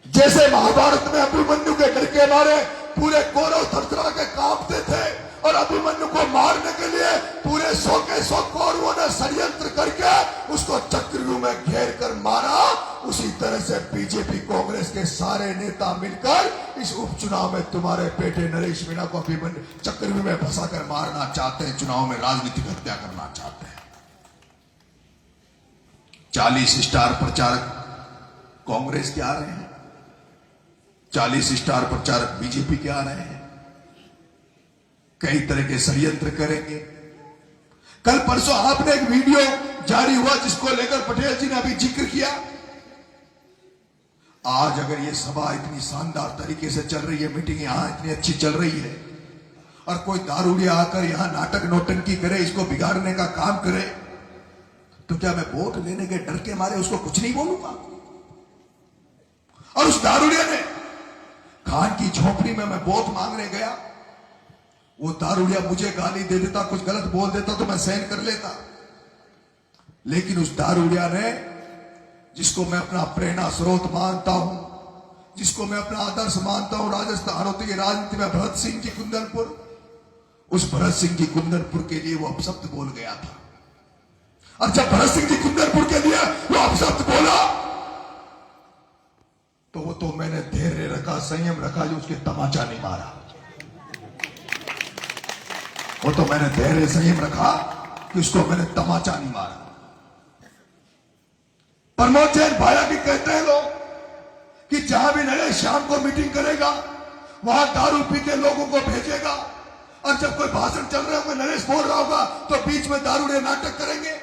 जैसे महाभारत में अभिमन्यु के डर के मारे पूरे कौरव थरथरा के कांपते थे, और अभिमन्यु को मारने के लिए पूरे 100 के 100 कौरवों ने षड्यंत्र करके उसको चक्रव्यूह में घेर कर मारा। उसी तरह से बीजेपी कांग्रेस के सारे नेता मिलकर इस उपचुनाव में तुम्हारे बेटे नरेश मीणा को अभिमन्यु चक्रव्यूह में फंसाकर मारना चाहते हैं, चुनाव में राजनीतिक हत्या करना चाहते हैं। 40 स्टार प्रचारक कांग्रेस के आ रहे हैं, 40 स्टार प्रचारक बीजेपी के आ रहे हैं, कई तरह के षड्यंत्र करेंगे। कल परसों आपने एक वीडियो जारी हुआ जिसको लेकर पटेल जी ने अभी जिक्र किया। आज अगर ये सभा इतनी शानदार तरीके से चल रही है, मीटिंग यहां इतनी अच्छी चल रही है, और कोई दारूडिया आकर यहां नाटक नौटंकी करे, इसको बिगाड़ने का काम करे, तो क्या मैं वोट लेने के डर के मारे उसको कुछ नहीं बोलूंगा? और उस दारूडिया ने खान की झोपड़ी में मैं वोट मांगने गया, वो दारूडिया मुझे गाली दे देता, कुछ गलत बोल देता तो मैं सहन कर लेता। लेकिन उस दारूडिया ने, जिसको मैं अपना प्रेरणा स्रोत मानता हूं, जिसको मैं अपना आदर्श मानता हूं, राजस्थान हाड़ौती की राजनीति में भरत सिंह की कुंदनपुर, उस भरत सिंह की कुंदनपुर के लिए वो अपशब्द बोल गया था। और जब भरत सिंह जी कुंदनपुर के लिए वो अपशब्द बोला तो वो तो मैंने धैर्य रखा, संयम रखा, जो उसके तमाचा नहीं मारा। वो तो मैंने धैर्य संयम रखा कि उसको मैंने तमाचा नहीं मारा। प्रमोद जैन भाया भी कहते हैं लोग कि जहां भी नरेश शाम को मीटिंग करेगा वहां दारू पी के लोगों को भेजेगा, और जब कोई भाषण चल रहा होगा, नरेश बोल रहा होगा, तो बीच में दारूड़े नाटक करेंगे।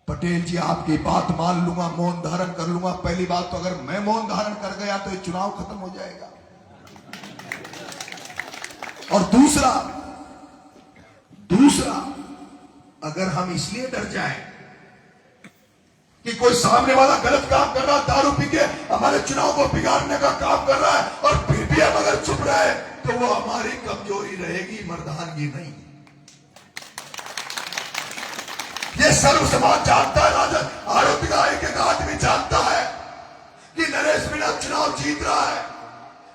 पटेल जी आपकी बात मान लूंगा, मौन धारण कर लूंगा। पहली बात तो अगर मैं मौन धारण कर गया तो ये चुनाव खत्म हो जाएगा, और दूसरा अगर हम इसलिए डर जाएं कि कोई सामने वाला गलत काम कर रहा, दारू पी के हमारे चुनाव को बिगाड़ने का काम कर रहा है, और फिर भी हम अगर चुप रहे तो वो हमारी कमजोरी रहेगी, मर्दानगी नहीं। ये सर्व समाज जानता है, राजद आरोपी का एक आदमी जानता है कि नरेश मीणा चुनाव जीत रहा है।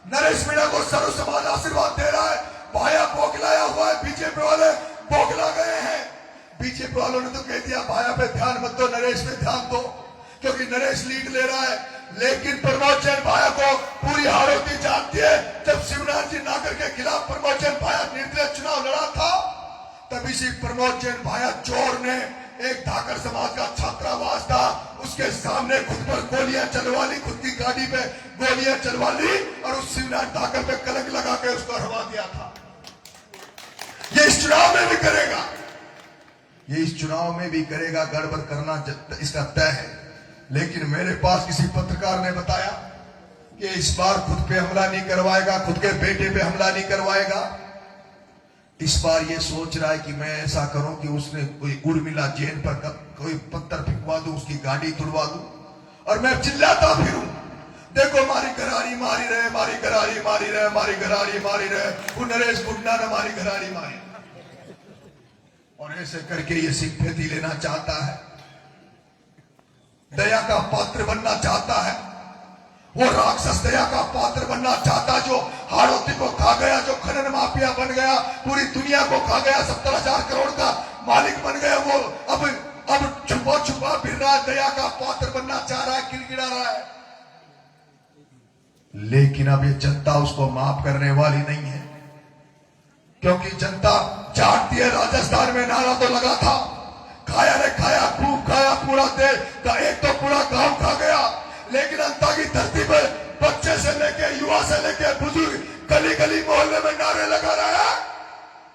नरेश मीणा को सर्व समाज आशीर्वाद दे रहा है। भाया बौखलाया हुआ है, बीजेपी वाले बौखला गए हैं। बीजेपी वालों ने तो कह दिया भाया पे ध्यान मत दो, नरेश पे ध्यान दो, क्योंकि नरेश लीड ले रहा है। लेकिन प्रमोद जैन भाया को पूरी हारोती जानती है। जब शिवनाथ जी नागर के खिलाफ प्रमोद जैन भाया निर्दलीय चुनाव लड़ा था, तभी से प्रमोद जैन भाया चोर ने एक धाकर समाज का छात्रावास था, उसके सामने खुद पर गोलियां चलवा ली, खुद की गाड़ी पे गोलियां चलवा ली, और उस शिवनाथ धाकर पे कलंक लगा के उसको हरवा दिया था। ये इस चुनाव में भी करेगा, ये इस चुनाव में भी करेगा। गड़बड़ करना इसका तय है। लेकिन मेरे पास किसी पत्रकार ने बताया कि इस बार खुद पे हमला नहीं करवाएगा, खुद के बेटे पे हमला नहीं करवाएगा। इस बार ये सोच रहा है कि मैं ऐसा करूं कि उसने कोई उर्मिला जैन पर कोई पत्थर फिकवा दूं, उसकी गाड़ी तुड़वा दूं, और मैं चिल्लाता फिरूं, देखो हमारी घरारी मारी रहे, हमारी घरारी मारी रहे, हमारी घरारी मारी रहे, वो नरेश बुड्ढा ने हमारी घरारी मारी। और ऐसे करके ये सिंपैथी लेना चाहता है, दया का पात्र बनना चाहता है। वो राक्षस दया का पात्र बनना चाहता, जो हाड़ौती को खा गया, जो खनन माफिया बन गया, पूरी दुनिया को खा गया, 70,000 करोड़ का मालिक बन गया। वो अब छुपा छुपा फिर रहा है, दया का पात्र बनना चाह रहा है, गिड़गिड़ा रहा है। लेकिन अब ये जनता उसको माफ करने वाली नहीं है, क्योंकि जनता जानती है। राजस्थान में नारा तो लगा था, खाया रे खाया, खूब खाया, पूरा देश का एक तो पूरा गांव खा गया। लेकिन अंता की धरती पर बच्चे से लेके युवा से लेके बुजुर्ग गली गली मोहल्ले में नारे लगा रहा है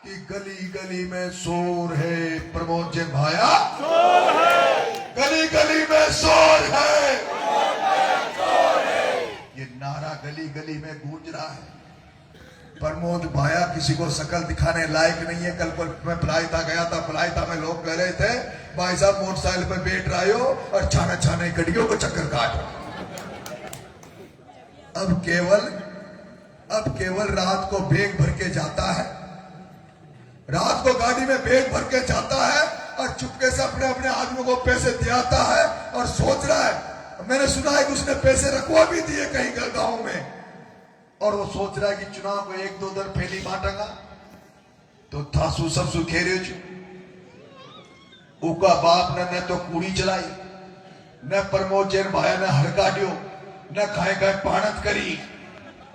कि गली गली में शोर है, प्रमोद जैन भाया शोर है, गली गली में शोर है। ये नारा गली गली में गूंज रहा है। प्रमोद भाया किसी को शकल दिखाने लायक नहीं है। कल मैं पलायता गया था, पलायता में लोग कह रहे थे भाई साहब मोटरसाइकिल पर बैठ रहे हो और छाने छाने गड्डियों को चक्कर काट रहे। अब केवल रात को बैग भर के जाता है, रात को गाड़ी में बैग भर के जाता है और चुपके से अपने अपने आदमियों को पैसे दिलाता है और सोच रहा है। मैंने सुना है कि उसने पैसे रखवा भी दिए कहीं गांव में, और वो सोच रहा है कि चुनाव को 1-2 दिन पहले बांटेगा तो थासू सब सुखेरे उका बाप ने तो कूड़ी चलाई, न प्रमोद जैन भाया ने हड़काड्यो, न खाए खाए पाणत करी।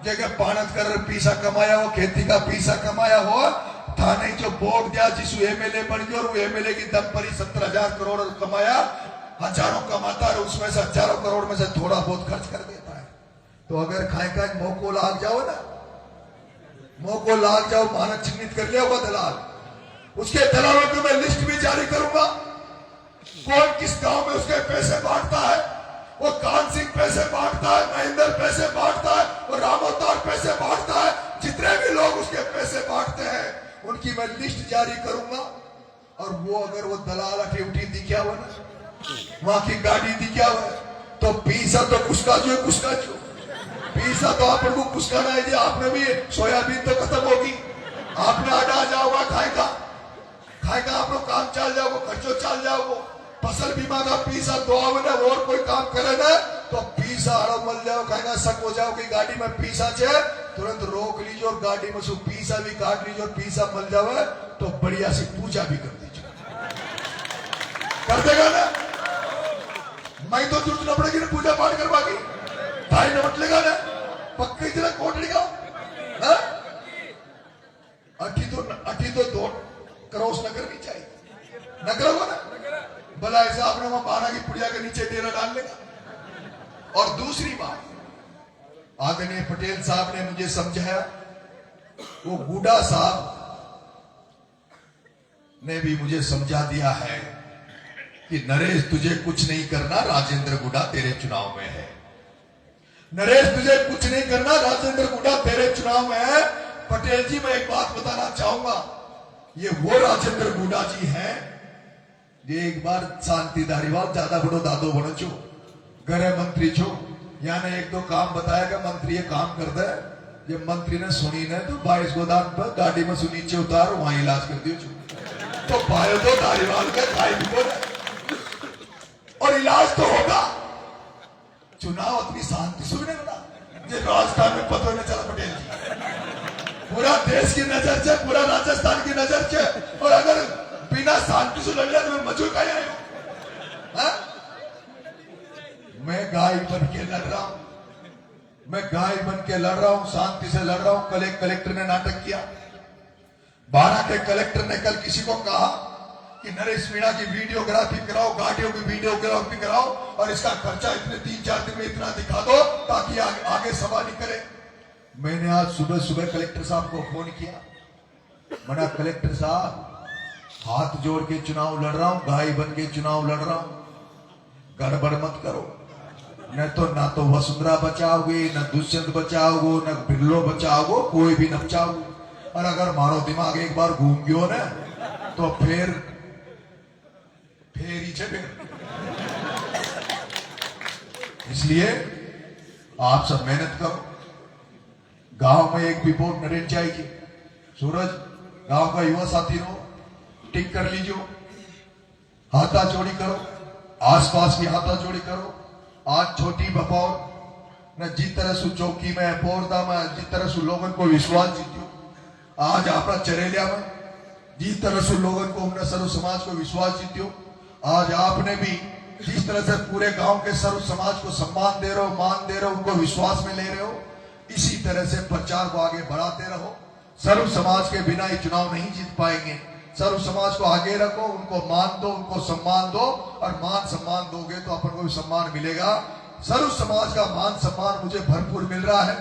जगह पाणत कर पीसा कमाया हो, खेती का पीसा कमाया हो, थाने जो वोट दिया जिसू एमएलए बन गया, और वो एमएलए की दम पर ही 70,000 करोड़ कमाया, हजारों कमाता है, उसमें से हजारों करोड़ में से थोड़ा बहुत खर्च कर देता है। तो अगर खाए खाए मोको लाग जाओ ना, मोको लाग जाओ, मानक चिन्हित कर लिया होगा दलाल, उसके दलालों की मैं लिस्ट भी जारी करूंगा। कौन किस गांव में उसके पैसे बांटता है, वो कान सिंह पैसे बांटता है, महेंद्र पैसे बांटता है, और रामोतार पैसे बांटता है। जितने भी लोग उसके पैसे बांटते हैं उनकी मैं लिस्ट जारी करूंगा। और वो अगर वो दलाल अकेउटी दिखा हुआ ना, वहां की गाड़ी दिखा हुआ तो पीसा तो कुसका जो पीसा तो आप लोग कुसकाना है जी। आपने भी सोयाबीन तो खत्म होगी, आपने आटा जाओगा खाएगा आप लोग काम चल जाओगे, खर्चो चल जाओगे। फसल बीमा का पीसा दो ना, और कोई काम करे ना तो पीसा हड़ो मल जाओ, खाएगा शक हो जाओ कि गाड़ी में पीसा है, तुरंत रोक लीजिए और गाड़ी में से पीसा भी काट लीजिए, और पीसा मल जाओ तो बढ़िया से पूजा भी कर दीजिए। कर देगा ना? मैं तो जरूरत न पड़ेगी ना पूजा पाठ करवा की 2.5 नंबर लेगा ना पक्के जरा कोट लेगा अठी तो 2 क्रॉस न करनी चाहिए न करोगे ना भला ऐसा आपने वहां 12 की पुड़िया के नीचे डेरा डाल लेगा। और दूसरी बात आदरणीय पटेल साहब ने मुझे समझाया, वो बूढ़ा साहब ने भी मुझे समझा दिया है कि नरेश तुझे कुछ नहीं करना, राजेंद्र गुडा तेरे चुनाव में है। नरेश तुझे कुछ नहीं करना, राजेंद्र गुडा तेरे चुनाव में है। पटेल जी मैं एक बात बताना चाहूंगा, ये वो राजेंद्र गुडा जी हैं ये एक बार शांति धारीवाल ज्यादा बड़ो दादो बनो छो, गृह मंत्री छो, यहाँ ने 1-2 काम बताया कि मंत्री ये काम कर दे, जब मंत्री ने सुनी ने तो 22 गोदाम पर गाड़ी में से नीचे उतारो वहां इलाज कर दियो छो। तो पायो तो धारीवाल के भाई भी और इलाज तो होगा। चुनाव अपनी शांति सुनने वाला जो राजस्थान में पता न चला पटेल जी, पूरा देश की नजर से, पूरा राजस्थान की नजर से, और अगर बिना शांति से लड़ लिया तो मजूर का आए। मैं गाय बन के लड़ रहा हूं, मैं गाय बन के लड़ रहा हूं, शांति से लड़ रहा हूं। कल एक कलेक्टर ने नाटक किया, 12 के कलेक्टर ने कल किसी को कहा कि नरेश मीणा की वीडियोग्राफी कराओ, गाड़ियों की वीडियोग्राफी कराओ और इसका खर्चा इतने 3-4 दिन में इतना दिखा दो ताकि आगे सभा नहीं करे। मैंने आज सुबह सुबह कलेक्टर साहब को फोन किया, मैंने कलेक्टर साहब हाथ जोड़ के चुनाव लड़ रहा हूं, गाय बन के चुनाव लड़ रहा हूं, गड़बड़ मत करो, न तो वसुंधरा बचाओगे, न दुष्यंत बचाओगे, न बिरलो बचाओगे, कोई भी न बचाओगे। और अगर मारो दिमाग एक बार घूम गयो ना तो फिर ही चले। इसलिए आप सब मेहनत करो। गांव में एक रिपोर्ट नरेश जाएगी, सूरज गांव का युवा साथी हो, टिक कर लीजिए, हाथा जोड़ी करो, आसपास की हाथा जोड़ी करो। आज छोटी बपौर न जिस तरह से चौकी में पोरदा में जिस तरह से लोगों को विश्वास जीत्यो, आज आपका चरेलिया में जिस तरह से लोगों को हमने सर्व समाज को विश्वास जीत्यो, आज आपने भी जिस तरह से पूरे गांव के सर्व समाज को सम्मान दे रहे हो, मान दे रहे हो, उनको विश्वास में ले रहे हो, इसी तरह से प्रचार को आगे बढ़ाते रहो। सर्व समाज के बिना ये चुनाव नहीं जीत पाएंगे। सर्व समाज को आगे रखो, उनको मान दो, उनको सम्मान दो, और मान सम्मान दोगे तो अपन को भी सम्मान मिलेगा। सर्व समाज का मान सम्मान मुझे भरपूर मिल रहा है।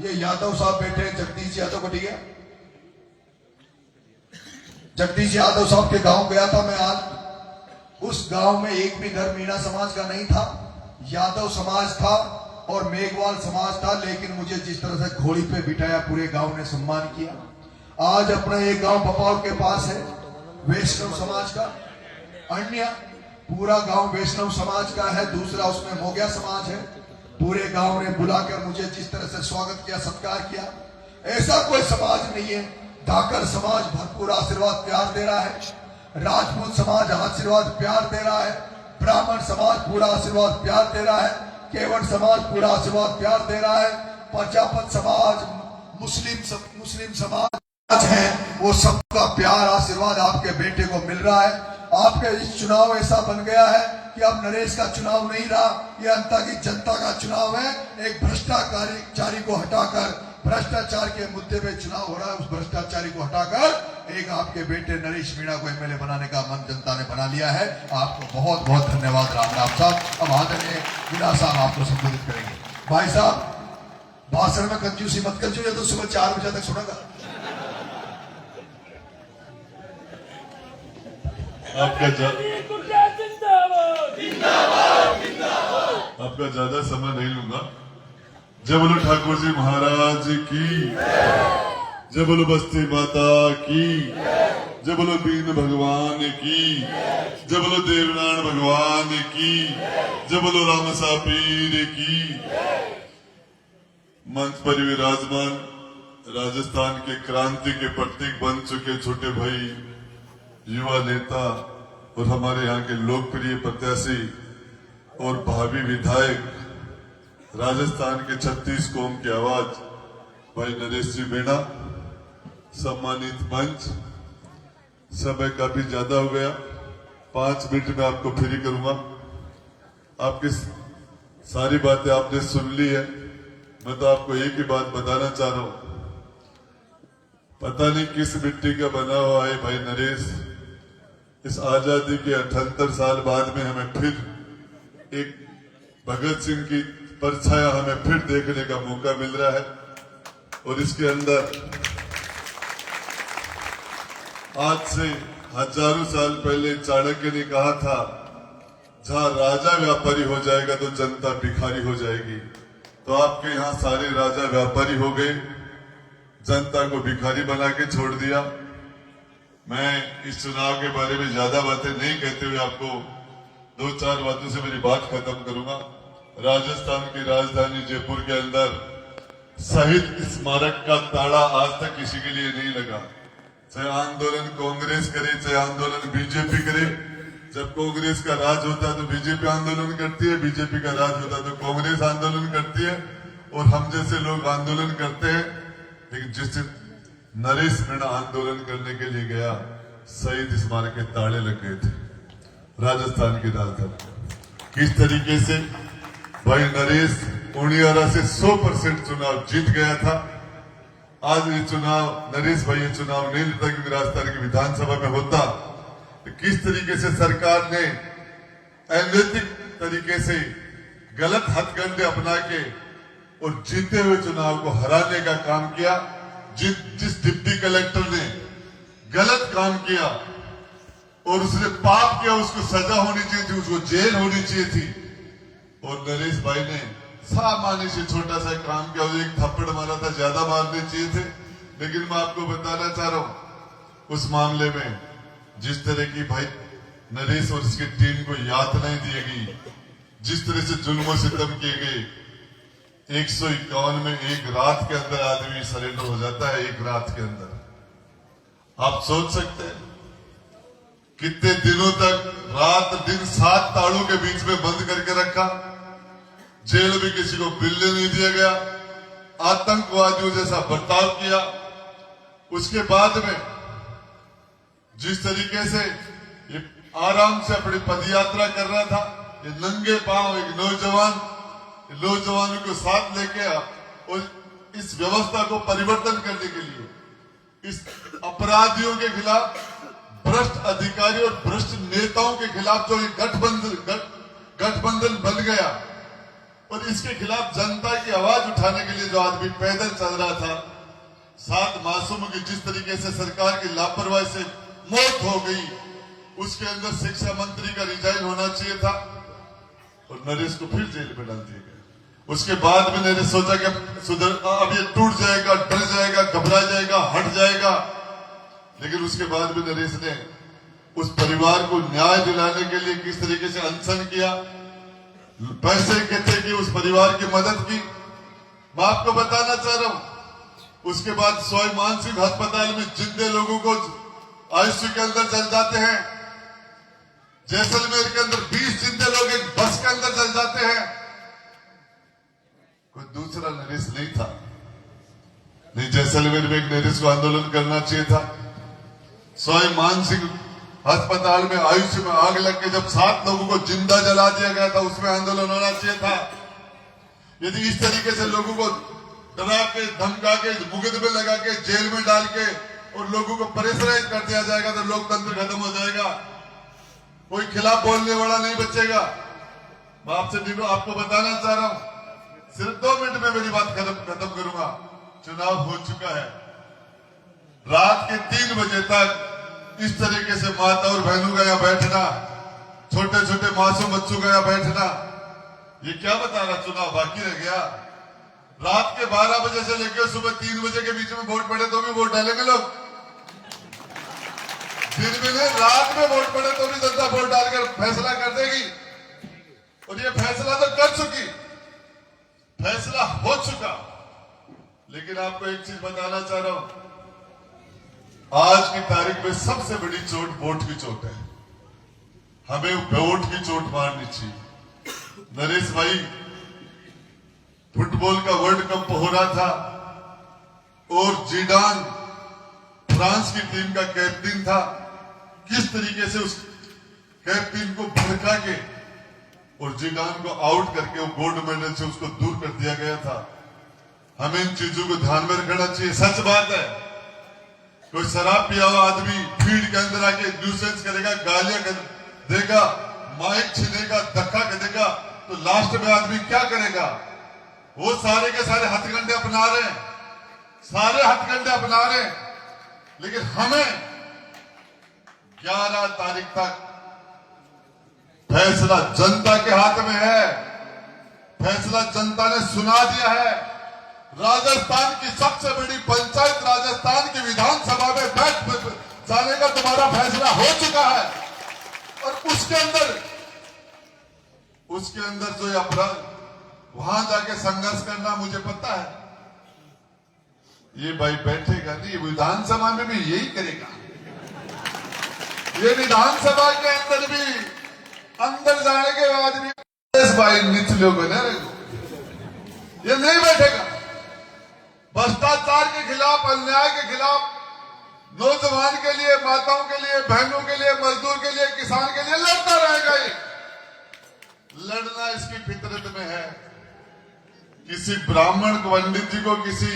ये यादव साहब बैठे, जगदीश यादव को, ठीक है, जगदीश यादव साहब के गांव गया था मैं आज। उस गांव में एक भी घर मीणा समाज का नहीं था, यादव समाज था और मेघवाल समाज था, लेकिन मुझे जिस तरह से घोड़ी पे बिठाया पूरे गांव ने सम्मान किया। आज अपना एक गांव बपाव के पास है वैष्णव समाज का, अन्य पूरा गांव वैष्णव समाज का है, दूसरा उसमें मोगिया समाज है। पूरे गांव ने बुलाकर मुझे जिस तरह से स्वागत किया, सत्कार किया, ऐसा कोई समाज नहीं है। धाकर समाज भरपूर आशीर्वाद प्यार दे रहा है, राजपूत समाज आशीर्वाद प्यार दे रहा है, ब्राह्मण समाज पूरा आशीर्वाद प्यार दे रहा है, केवट समाज पूरा आशीर्वाद प्यार दे रहा है, प्रजापत समाज, मुस्लिम समाज है, वो सबका प्यार आशीर्वाद आपके बेटे को मिल रहा है। आपके इस चुनाव ऐसा बन गया है कि अब नरेश का चुनाव नहीं रहा, ये अंता की जनता का चुनाव है। एक भ्रष्टाचारी को हटाकर, भ्रष्टाचार के मुद्दे पे चुनाव हो रहा है, उस भ्रष्टाचारी को हटाकर एक आपके बेटे नरेश मीणा को एमएलए बनाने का मन जनता ने बना लिया है। आपको बहुत बहुत धन्यवाद राम साहब। अब आदरणीय मीणा साहब आपको संबोधित करेंगे। भाई साहब भाषण में कंजूसी मत कर, जो तो सुबह 4 बजे तक सुनेगा। आपका ज्यादा समय नहीं लूंगा। जय बोलो ठाकुर जी महाराज की, जय बोलो बस्ती माता की, जय बोलो बीन भगवान की, जय बोलो देवनारायण भगवान की, जय बोलो रामसा पीर की। मंच पर विराजमान राजस्थान के क्रांति के प्रतीक बन चुके छोटे भाई, युवा नेता और हमारे यहाँ के लोकप्रिय प्रत्याशी और भावी विधायक, राजस्थान के 36 कौम की आवाज भाई नरेश जी मीणा, सम्मानित मंच, समय काफी ज्यादा हो गया, 5 मिनट में आपको फ्री करूंगा। आपकी सारी बातें आपने सुन ली है। मैं तो आपको एक ही बात बताना चाह रहा हूं, पता नहीं किस मिट्टी का बना हुआ है भाई नरेश। इस आजादी के 78 साल बाद में हमें फिर एक भगत सिंह की परछाया हमें फिर देखने का मौका मिल रहा है। और इसके अंदर आज से हजारों साल पहले चाणक्य ने कहा था, जहां राजा व्यापारी हो जाएगा तो जनता भिखारी हो जाएगी। तो आपके यहां सारे राजा व्यापारी हो गए, जनता को भिखारी बना के छोड़ दिया। मैं इस चुनाव के बारे में ज्यादा बातें नहीं कहते हुए आपको 2-4 बातों से मेरी बात खत्म करूंगा। राजस्थान की राजधानी जयपुर के अंदर शहीद स्मारक का ताला आज तक किसी के लिए नहीं लगा। चाहे आंदोलन कांग्रेस करे, चाहे आंदोलन बीजेपी करे। जब कांग्रेस का राज होता है तो बीजेपी आंदोलन करती है, बीजेपी का राज होता है तो कांग्रेस आंदोलन करती है, और हम जैसे लोग आंदोलन करते हैं। लेकिन जिस दिन नरेश मीणा आंदोलन करने के लिए गया, शहीद स्मारक के ताले लग गए थे राजस्थान की राजधानी। किस तरीके से भाई नरेश उनियारा से 100% चुनाव जीत गया था। आज ये चुनाव नरेश भाई ये चुनाव नहीं लेता, क्योंकि राजस्थान की विधानसभा में होता। तो किस तरीके से सरकार ने अनैतिक तरीके से गलत हथकंडे अपना के और जीते हुए चुनाव को हराने का काम किया। जिस डिप्टी कलेक्टर ने गलत काम किया और उसने पाप किया, उसको सजा होनी चाहिए थी, उसको जेल होनी चाहिए थी। और नरेश भाई ने सामान्य से छोटा सा काम किया, एक थप्पड़ मारा था, ज्यादा मारने चाहिए थे। लेकिन मैं आपको बताना चाह रहा हूं, उस मामले में जिस तरह की भाई नरेश और उसकी टीम को यातनाएं दी गई, जिस तरह से जुल्म सितम किए गए, 151 में एक रात के अंदर आदमी सरेंडर हो जाता है। एक रात के अंदर आप सोच सकते हैं कितने दिनों तक रात दिन 7 ताड़ों के बीच में बंद करके रखा, जेल में किसी को मिलने नहीं दिया गया, आतंकवादियों जैसा बर्ताव किया। उसके बाद में जिस तरीके से ये आराम से अपनी पदयात्रा कर रहा था, ये नंगे पांव एक नौजवानों को साथ लेके और इस व्यवस्था को परिवर्तन करने के लिए, इस अपराधियों के खिलाफ, भ्रष्ट अधिकारी और भ्रष्ट नेताओं के खिलाफ जो ये गठबंधन बन गया, और इसके खिलाफ जनता की आवाज उठाने के लिए जो आदमी पैदल चल रहा था, 7 मासूमों की जिस तरीके से सरकार की लापरवाही से मौत हो गई, उसके अंदर शिक्षा मंत्री का रिजाइन होना चाहिए था और नरेश को फिर जेल में डाल दिया गया। उसके बाद में नरेश सोचा कि अब ये टूट जाएगा, डर जाएगा, घबरा जाएगा, हट जाएगा। लेकिन उसके बाद में नरेश ने उस परिवार को न्याय दिलाने के लिए किस तरीके से अनशन किया, पैसे इकट्ठे किए, उस परिवार की मदद की। मैं आपको बताना चाह रहा हूं, उसके बाद सोई मानसिक अस्पताल में जिंदे लोगों को आईसीयू के अंदर चल जाते हैं। जैसलमेर के अंदर 20 जिंदे लोग एक बस के अंदर चल जाते हैं। कोई दूसरा नरेश नहीं था। नहीं, जैसलमेर में एक नरेश को आंदोलन करना चाहिए था। सोई मानसिक अस्पताल में आईसीयू में आग लग के जब 7 लोगों को जिंदा जला दिया गया था, उसमें आंदोलन होना चाहिए था। यदि इस तरीके से लोगों को डरा के, धमका के, मुकदमे लगा के, जेल में डाल के और लोगों को प्रेशराइज कर दिया जाएगा तो लोकतंत्र खत्म हो जाएगा, कोई खिलाफ बोलने वाला नहीं बचेगा। मैं आपको बताना चाह रहा हूं, सिर्फ 2 मिनट में मेरी बात खत्म करूंगा। चुनाव हो चुका है, रात के 3 बजे तक इस तरीके से माता और बहनों का यहाँ बैठना, छोटे छोटे मासूम बच्चों का यहाँ बैठना, ये क्या बता रहा चुनाव बाकी रह गया। रात के 12 बजे से लेकर सुबह 3 बजे के बीच में वोट पड़े तो भी वोट डालेंगे लोग। दिन में नहीं, रात में वोट पड़े तो भी जनता वोट डालकर फैसला कर देगी। और ये फैसला तो कर चुकी, फैसला हो चुका। लेकिन आपको एक चीज बताना चाह रहा हूं, आज की तारीख में सबसे बड़ी चोट वोट की चोट है। हमें वोट की चोट मारनी चाहिए। नरेश भाई, फुटबॉल का वर्ल्ड कप हो रहा था और जिडान फ्रांस की टीम का कैप्टन था। किस तरीके से उस कैप्टन को भड़का के और जिडान को आउट करके वो गोल्ड मेडल से उसको दूर कर दिया गया था। हमें इन चीजों को ध्यान में रखना चाहिए। सच बात है, कोई शराब पिया हुआ आदमी फील्ड के अंदर आके न्यूसेंस करेगा, गालियां देगा, माइक छीनेगा, धक्का देगा, तो लास्ट में आदमी क्या करेगा? वो सारे के सारे हथकंडे अपना रहे हैं, सारे हथकंडे अपना रहे हैं, लेकिन हमें 11 तारीख तक फैसला जनता के हाथ में है। फैसला जनता ने सुना दिया है। राजस्थान की सबसे बड़ी पंचायत राजस्थान की विधानसभा में बैठ जाने का तुम्हारा फैसला हो चुका है, और उसके अंदर जो ये अपराध वहां जाके संघर्ष करना, मुझे पता है ये भाई बैठेगा नहीं, ये विधानसभा में भी यही करेगा। ये विधानसभा के अंदर भी अंदर जाने के बाद भी इस भाई निचले को ये नहीं बैठेगा। भ्रष्टाचार के खिलाफ, अन्याय के खिलाफ, नौजवान के लिए, माताओं के लिए, बहनों के लिए, मजदूर के लिए, किसान के लिए लड़ता रहेगा। ये लड़ना इसकी फितरत में है। किसी ब्राह्मण को, पंडित जी को, किसी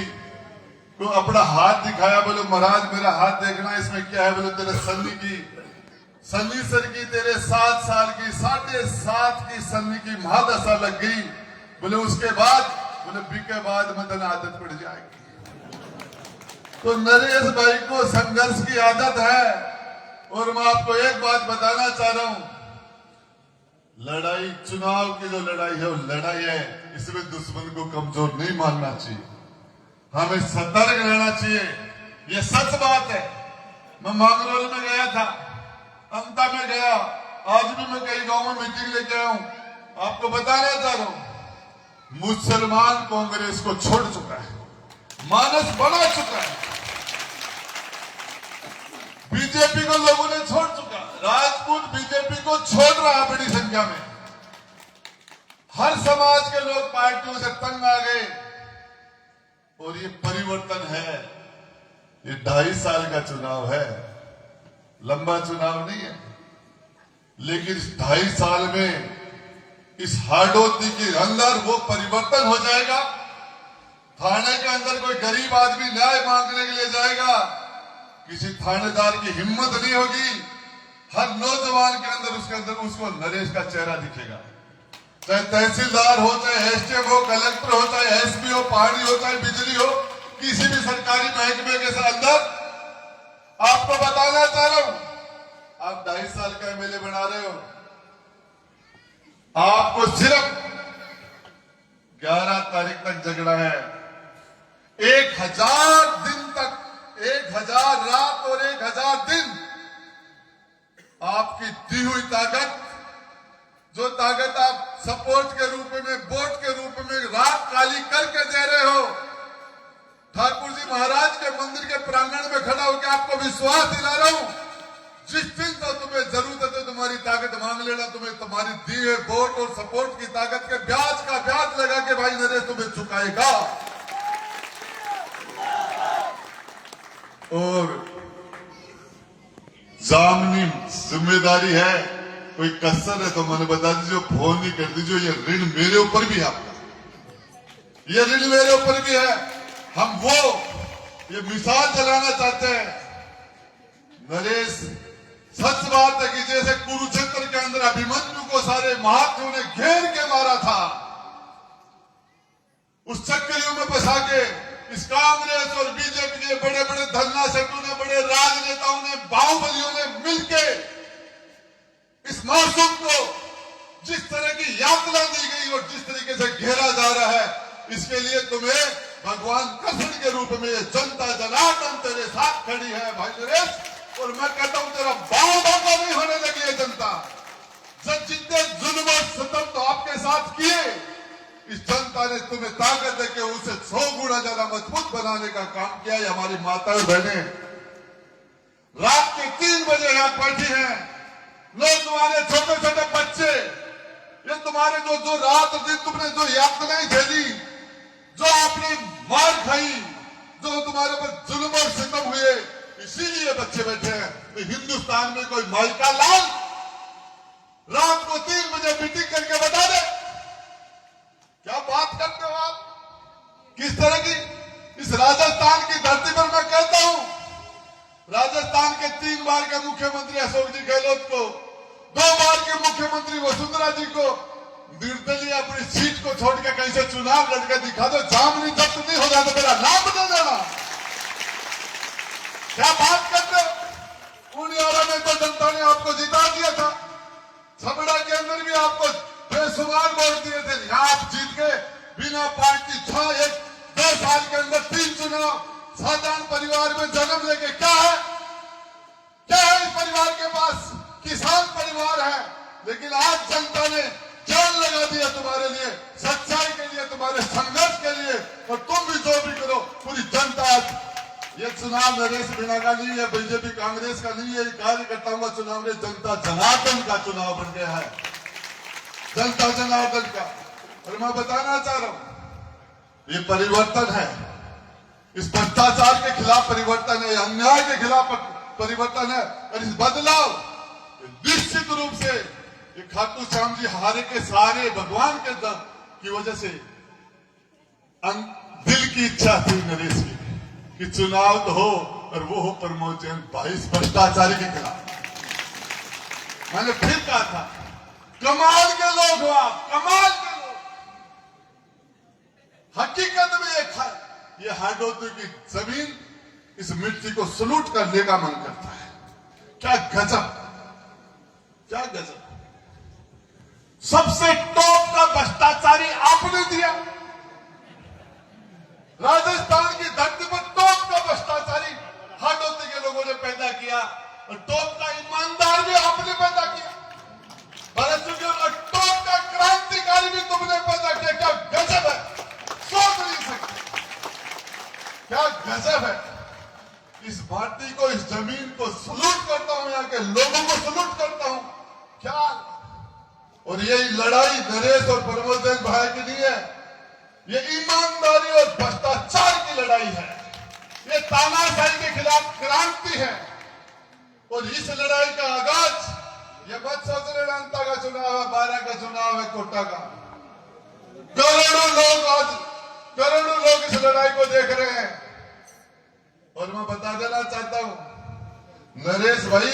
को अपना हाथ दिखाया, बोले महाराज मेरा हाथ देखना, इसमें क्या है? बोले तेरे सन्नी सर की तेरे 7 साल की 7.5 की सन्नी की महादशा लग गई। बोले उसके बाद, बोले बीके बाद मदन आदत पड़ जाएगी। तो नरेश भाई को संघर्ष की आदत है, और मैं आपको एक बात बताना चाह रहा हूं, लड़ाई, चुनाव की जो लड़ाई है वो लड़ाई है, इसमें दुश्मन को कमजोर नहीं मानना चाहिए, हमें सतर्क रहना चाहिए। ये सच बात है। मैं मांगरोल में गया था, अंता में गया, आज भी मैं कई गांव में मीटिंग लेके आया हूं। आपको बताना चाह रहा हूं, मुसलमान कांग्रेस को छोड़ चुका है, मानस बना चुका है, बीजेपी को लोगों ने छोड़ चुका, राजपूत बीजेपी को छोड़ रहा है बड़ी संख्या में। हर समाज के लोग पार्टियों से तंग आ गए, और ये परिवर्तन है। ये 2.5 साल का चुनाव है, लंबा चुनाव नहीं है, लेकिन इस 2.5 साल में इस हाड़ौती के अंदर वो परिवर्तन हो जाएगा। थाने के अंदर कोई गरीब आदमी न्याय मांगने के लिए जाएगा, किसी थानेदार की हिम्मत नहीं होगी। हर नौजवान के अंदर उसको नरेश का चेहरा दिखेगा, चाहे तहसीलदार हो, चाहे एसडीएम हो, कलेक्टर हो, चाहे एसपी हो, पहाड़ी हो, चाहे बिजली हो, किसी भी सरकारी महकमे के अंदर। आपको बताना चाह रहा हूं, आप 2.5 साल का एमएलए बना रहे हो, आपको सिर्फ 11 तारीख तक जगना है। 1000 दिन तक, 1000 रात और 1000 दिन आपकी दी हुई ताकत, जो ताकत आप सपोर्ट के रूप में, वोट के रूप में रात काली करके दे रहे हो, ठाकुर जी महाराज के मंदिर के प्रांगण में खड़ा होकर आपको विश्वास दिला रहा हूं, जिस दिन तो तुम्हें जरूरत है तुम्हारी ताकत मांग लेना, तुम्हें तुम्हारी दी हुई वोट और सपोर्ट की ताकत के ब्याज का ब्याज लगा के भाई नरेश तुम्हें चुकाएगा। और सामनी जिम्मेदारी है, कोई कसर है तो मैंने बता दीजिए, फोन नहीं कर दीजिए। ये ऋण मेरे ऊपर भी है, आपका ये ऋण मेरे ऊपर भी है। हम वो ये मिसाल चलाना चाहते हैं। नरेश, सच बात है कि जैसे कुरुक्षेत्र के अंदर अभिमन्यु को सारे महात्माओं ने घेर के मारा था, उस चक्करियों में फंसा के इस कांग्रेस और बीजेपी के बड़े बड़े धन्ना सेठों ने, बड़े राजनेताओं ने, बाहुबलियों ने मिलकर इस मासूम को जिस तरह की यातना दी गई और जिस तरीके से घेरा जा रहा है, इसके लिए तुम्हें भगवान कृष्ण के रूप में जनता जनार्दन तेरे साथ खड़ी है भाई नरेश। और मैं कहता हूं तेरा बाल बाका नहीं होने लगी है जनता। जितने जुल्म और सितम तो आपके साथ किए, इस जनता ने तुम्हें ताकत देके उसे 100 गुना ज्यादा मजबूत बनाने का काम किया है। हमारी माताएं बहनें रात के 3 बजे यहां बैठी हैं, नौजवान, छोटे छोटे बच्चे, ये तुम्हारे जो रात दिन तुमने जो यातनाएं झेली, जो आपने मार खाई, जो तुम्हारे पर जुल्म और सितम हुए, इसीलिए बच्चे बैठे हैं। तो हिंदुस्तान में कोई माई का लाल रात को 3 बजे मीटिंग करके बता राजस्थान की धरती पर मैं कहता हूं, राजस्थान के 3 बार के मुख्यमंत्री अशोक जी गहलोत को, 2 बार के मुख्यमंत्री वसुंधरा जी को निर्दलीय अपनी सीट को छोड़ के कहीं से चुनाव लड़के दिखा दो, जामनी जब्त नहीं हो जाता, मेरा नाम बदल देना। क्या बात करते हो? उनियारा में तो जनता ने आपको जिता दिया था, छबड़ा के अंदर भी आपको बेसुमार वोट दिए थे, यहाँ आप जीत गए बिना पार्टी 2 साल के अंदर 3 चुनाव, साधारण परिवार में जन्म लेके क्या है इस परिवार के पास? किसान परिवार है, लेकिन आज जनता ने जान लगा दिया तुम्हारे लिए, सच्चाई के लिए, तुम्हारे संघर्ष के लिए, और तुम भी जो भी करो, पूरी जनता आज ये चुनाव नरेश मीणा का नहीं है, बीजेपी कांग्रेस का नहीं है, कार्यकर्ताओं का चुनाव नहीं, जनता जनार्दन का चुनाव बन गया है, जनता जनार्दन का। और मैं बताना चाह रहा हूं, ये परिवर्तन है, इस भ्रष्टाचार के खिलाफ परिवर्तन है, अन्याय के खिलाफ परिवर्तन है, और इस बदलाव निश्चित रूप से ये खाटू श्याम जी हारे के सारे भगवान के दम की वजह से दिल की इच्छा थी नरेश की कि चुनाव तो हो और वो हो प्रमोद जैन भाई इस भ्रष्टाचारी के खिलाफ। मैंने फिर कहा था, कमाल के लोग हो आप, कमाल के लोग। हकीकत में ये हाडोती की जमीन, इस मिट्टी को सलूट करने का मन करता है। क्या गजब, क्या गजब। सबसे टॉप का भ्रष्टाचारी आपने दिया, राजस्थान की धरती पर टॉप का भ्रष्टाचारी हाडोती के लोगों ने पैदा किया, और टॉप का ईमानदार भी आपने पैदा किया, और टॉप का क्रांतिकारी भी तुमने पैदा किया। क्या गजब है, सोच नहीं सकते, क्या गजब है। इस माटी को, इस जमीन को सलूट करता हूं, यहाँ के लोगों को सलूट करता हूं। क्या, और यही लड़ाई नरेश और प्रमोद जैन भाई की नहीं है, ये ईमानदारी और भ्रष्टाचार की लड़ाई है, ये तानाशाही के खिलाफ क्रांति है। और इस लड़ाई का आगाज, ये मत सोच रहे जनता का चुनाव है, 12 का चुनाव है, कोटा का। करोड़ों लोग इस लड़ाई को देख रहे हैं। और मैं बता देना चाहता हूं, नरेश भाई,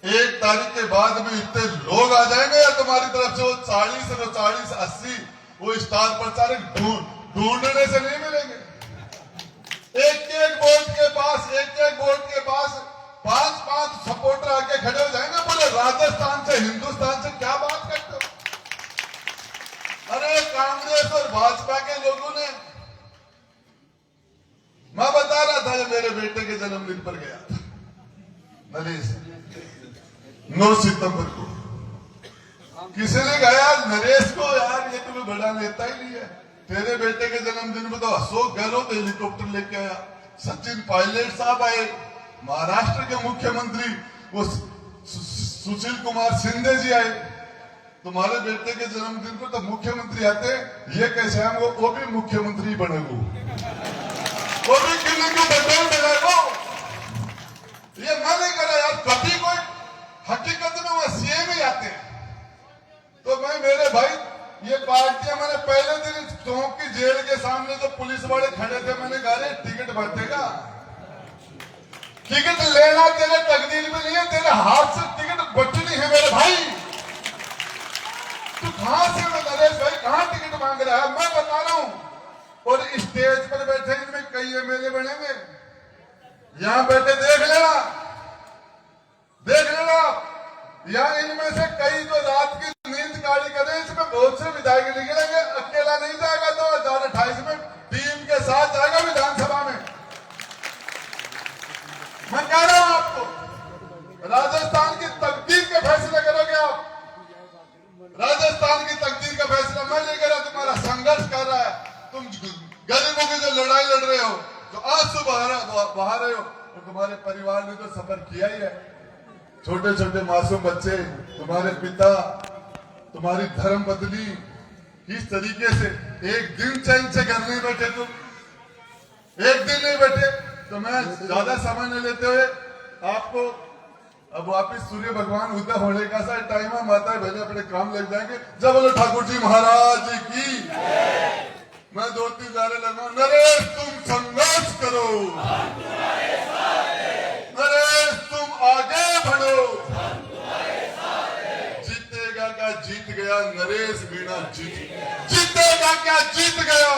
1 तारीख के बाद में इतने लोग आ जाएंगे या तुम्हारी तरफ से वो 40, 80 वो स्टार प्रचारक ढूंढने से नहीं मिलेंगे। एक वोट के पास 5-5 सपोर्टर आके खड़े हो जाएंगे, बोले राजस्थान से, हिंदुस्तान से क्या बात करते हो। अरे कांग्रेस और भाजपा के लोगों ने, मैं बता रहा था, ये मेरे बेटे के जन्मदिन पर गया था नरेश, 9 सितंबर को। किसी ने कहा नरेश को, यार ये तुम्हें बड़ा नेता ही नहीं है, तेरे बेटे के जन्मदिन में तो अशोक गहलोत हेलीकॉप्टर लेके आया, सचिन पायलट साहब आए, महाराष्ट्र के मुख्यमंत्री वो सुशील कुमार शिंदे जी आए। तुम्हारे बेटे के जन्मदिन पर तो मुख्यमंत्री आते, ये कैसे हम वो भी मुख्यमंत्री बनेगो, वो भी किले को बदल देगा। ये मैं नहीं करा यार, कभी कोई हकीकत में वो सीएम ही आते हैं। तो मैं, मेरे भाई, ये पार्टियां, मैंने पहले दिन चौक की जेल के सामने जो पुलिस वाले खड़े थे, मैंने कहा टिकट बटेगा, टिकट लेना तेरे तकदीर में नहीं है, तेरे हाथ से टिकट बचनी है मेरे भाई। तू कहां से, नरेश भाई कहां टिकट मांग रहा है, मैं बता रहा हूं। और स्टेज पर बैठे इनमें कई एमएलए बनेंगे, यहां बैठे देख लेना, या इनमें से कई तो रात की नींद काली करें, इसमें बहुत से विधायक निकलेंगे, अकेला नहीं जाएगा, 2028 में टीम के साथ जाएगा विधानसभा में। मैं कह रहा हूं आपको, राजस्थान की तकदीर के फैसले करोगे आप, राजस्थान की तकदीर का फैसला मैं नहीं कर रहा, तुम्हारा संघर्ष कर रहा है। तुम गरीबों की जो लड़ाई लड़ रहे हो, जो आंसू बहा रहे हो, और तुम्हारे परिवार ने तो सफर किया ही है। छोटे छोटे मासूम बच्चे, तुम्हारे पिता, तुम्हारी धर्म बदली, किस तरीके से एक दिन चैन से घर नहीं बैठे, तुम एक दिन नहीं बैठे। तो मैं ज्यादा समय नहीं लेते हुए आपको अब वापिस सूर्य भगवान उदय होने का सा टाइम है, माता बहने अपने काम लग जाएंगे। जब बोलो ठाकुर जी महाराज की। मैं 2-3 नारे लगा, नरेश तुम संघर्ष करो, नरेश तुम आगे बढ़ो, जीतेगा क्या जीत गया, नरेश मीणा जीतेगा क्या जीत गया।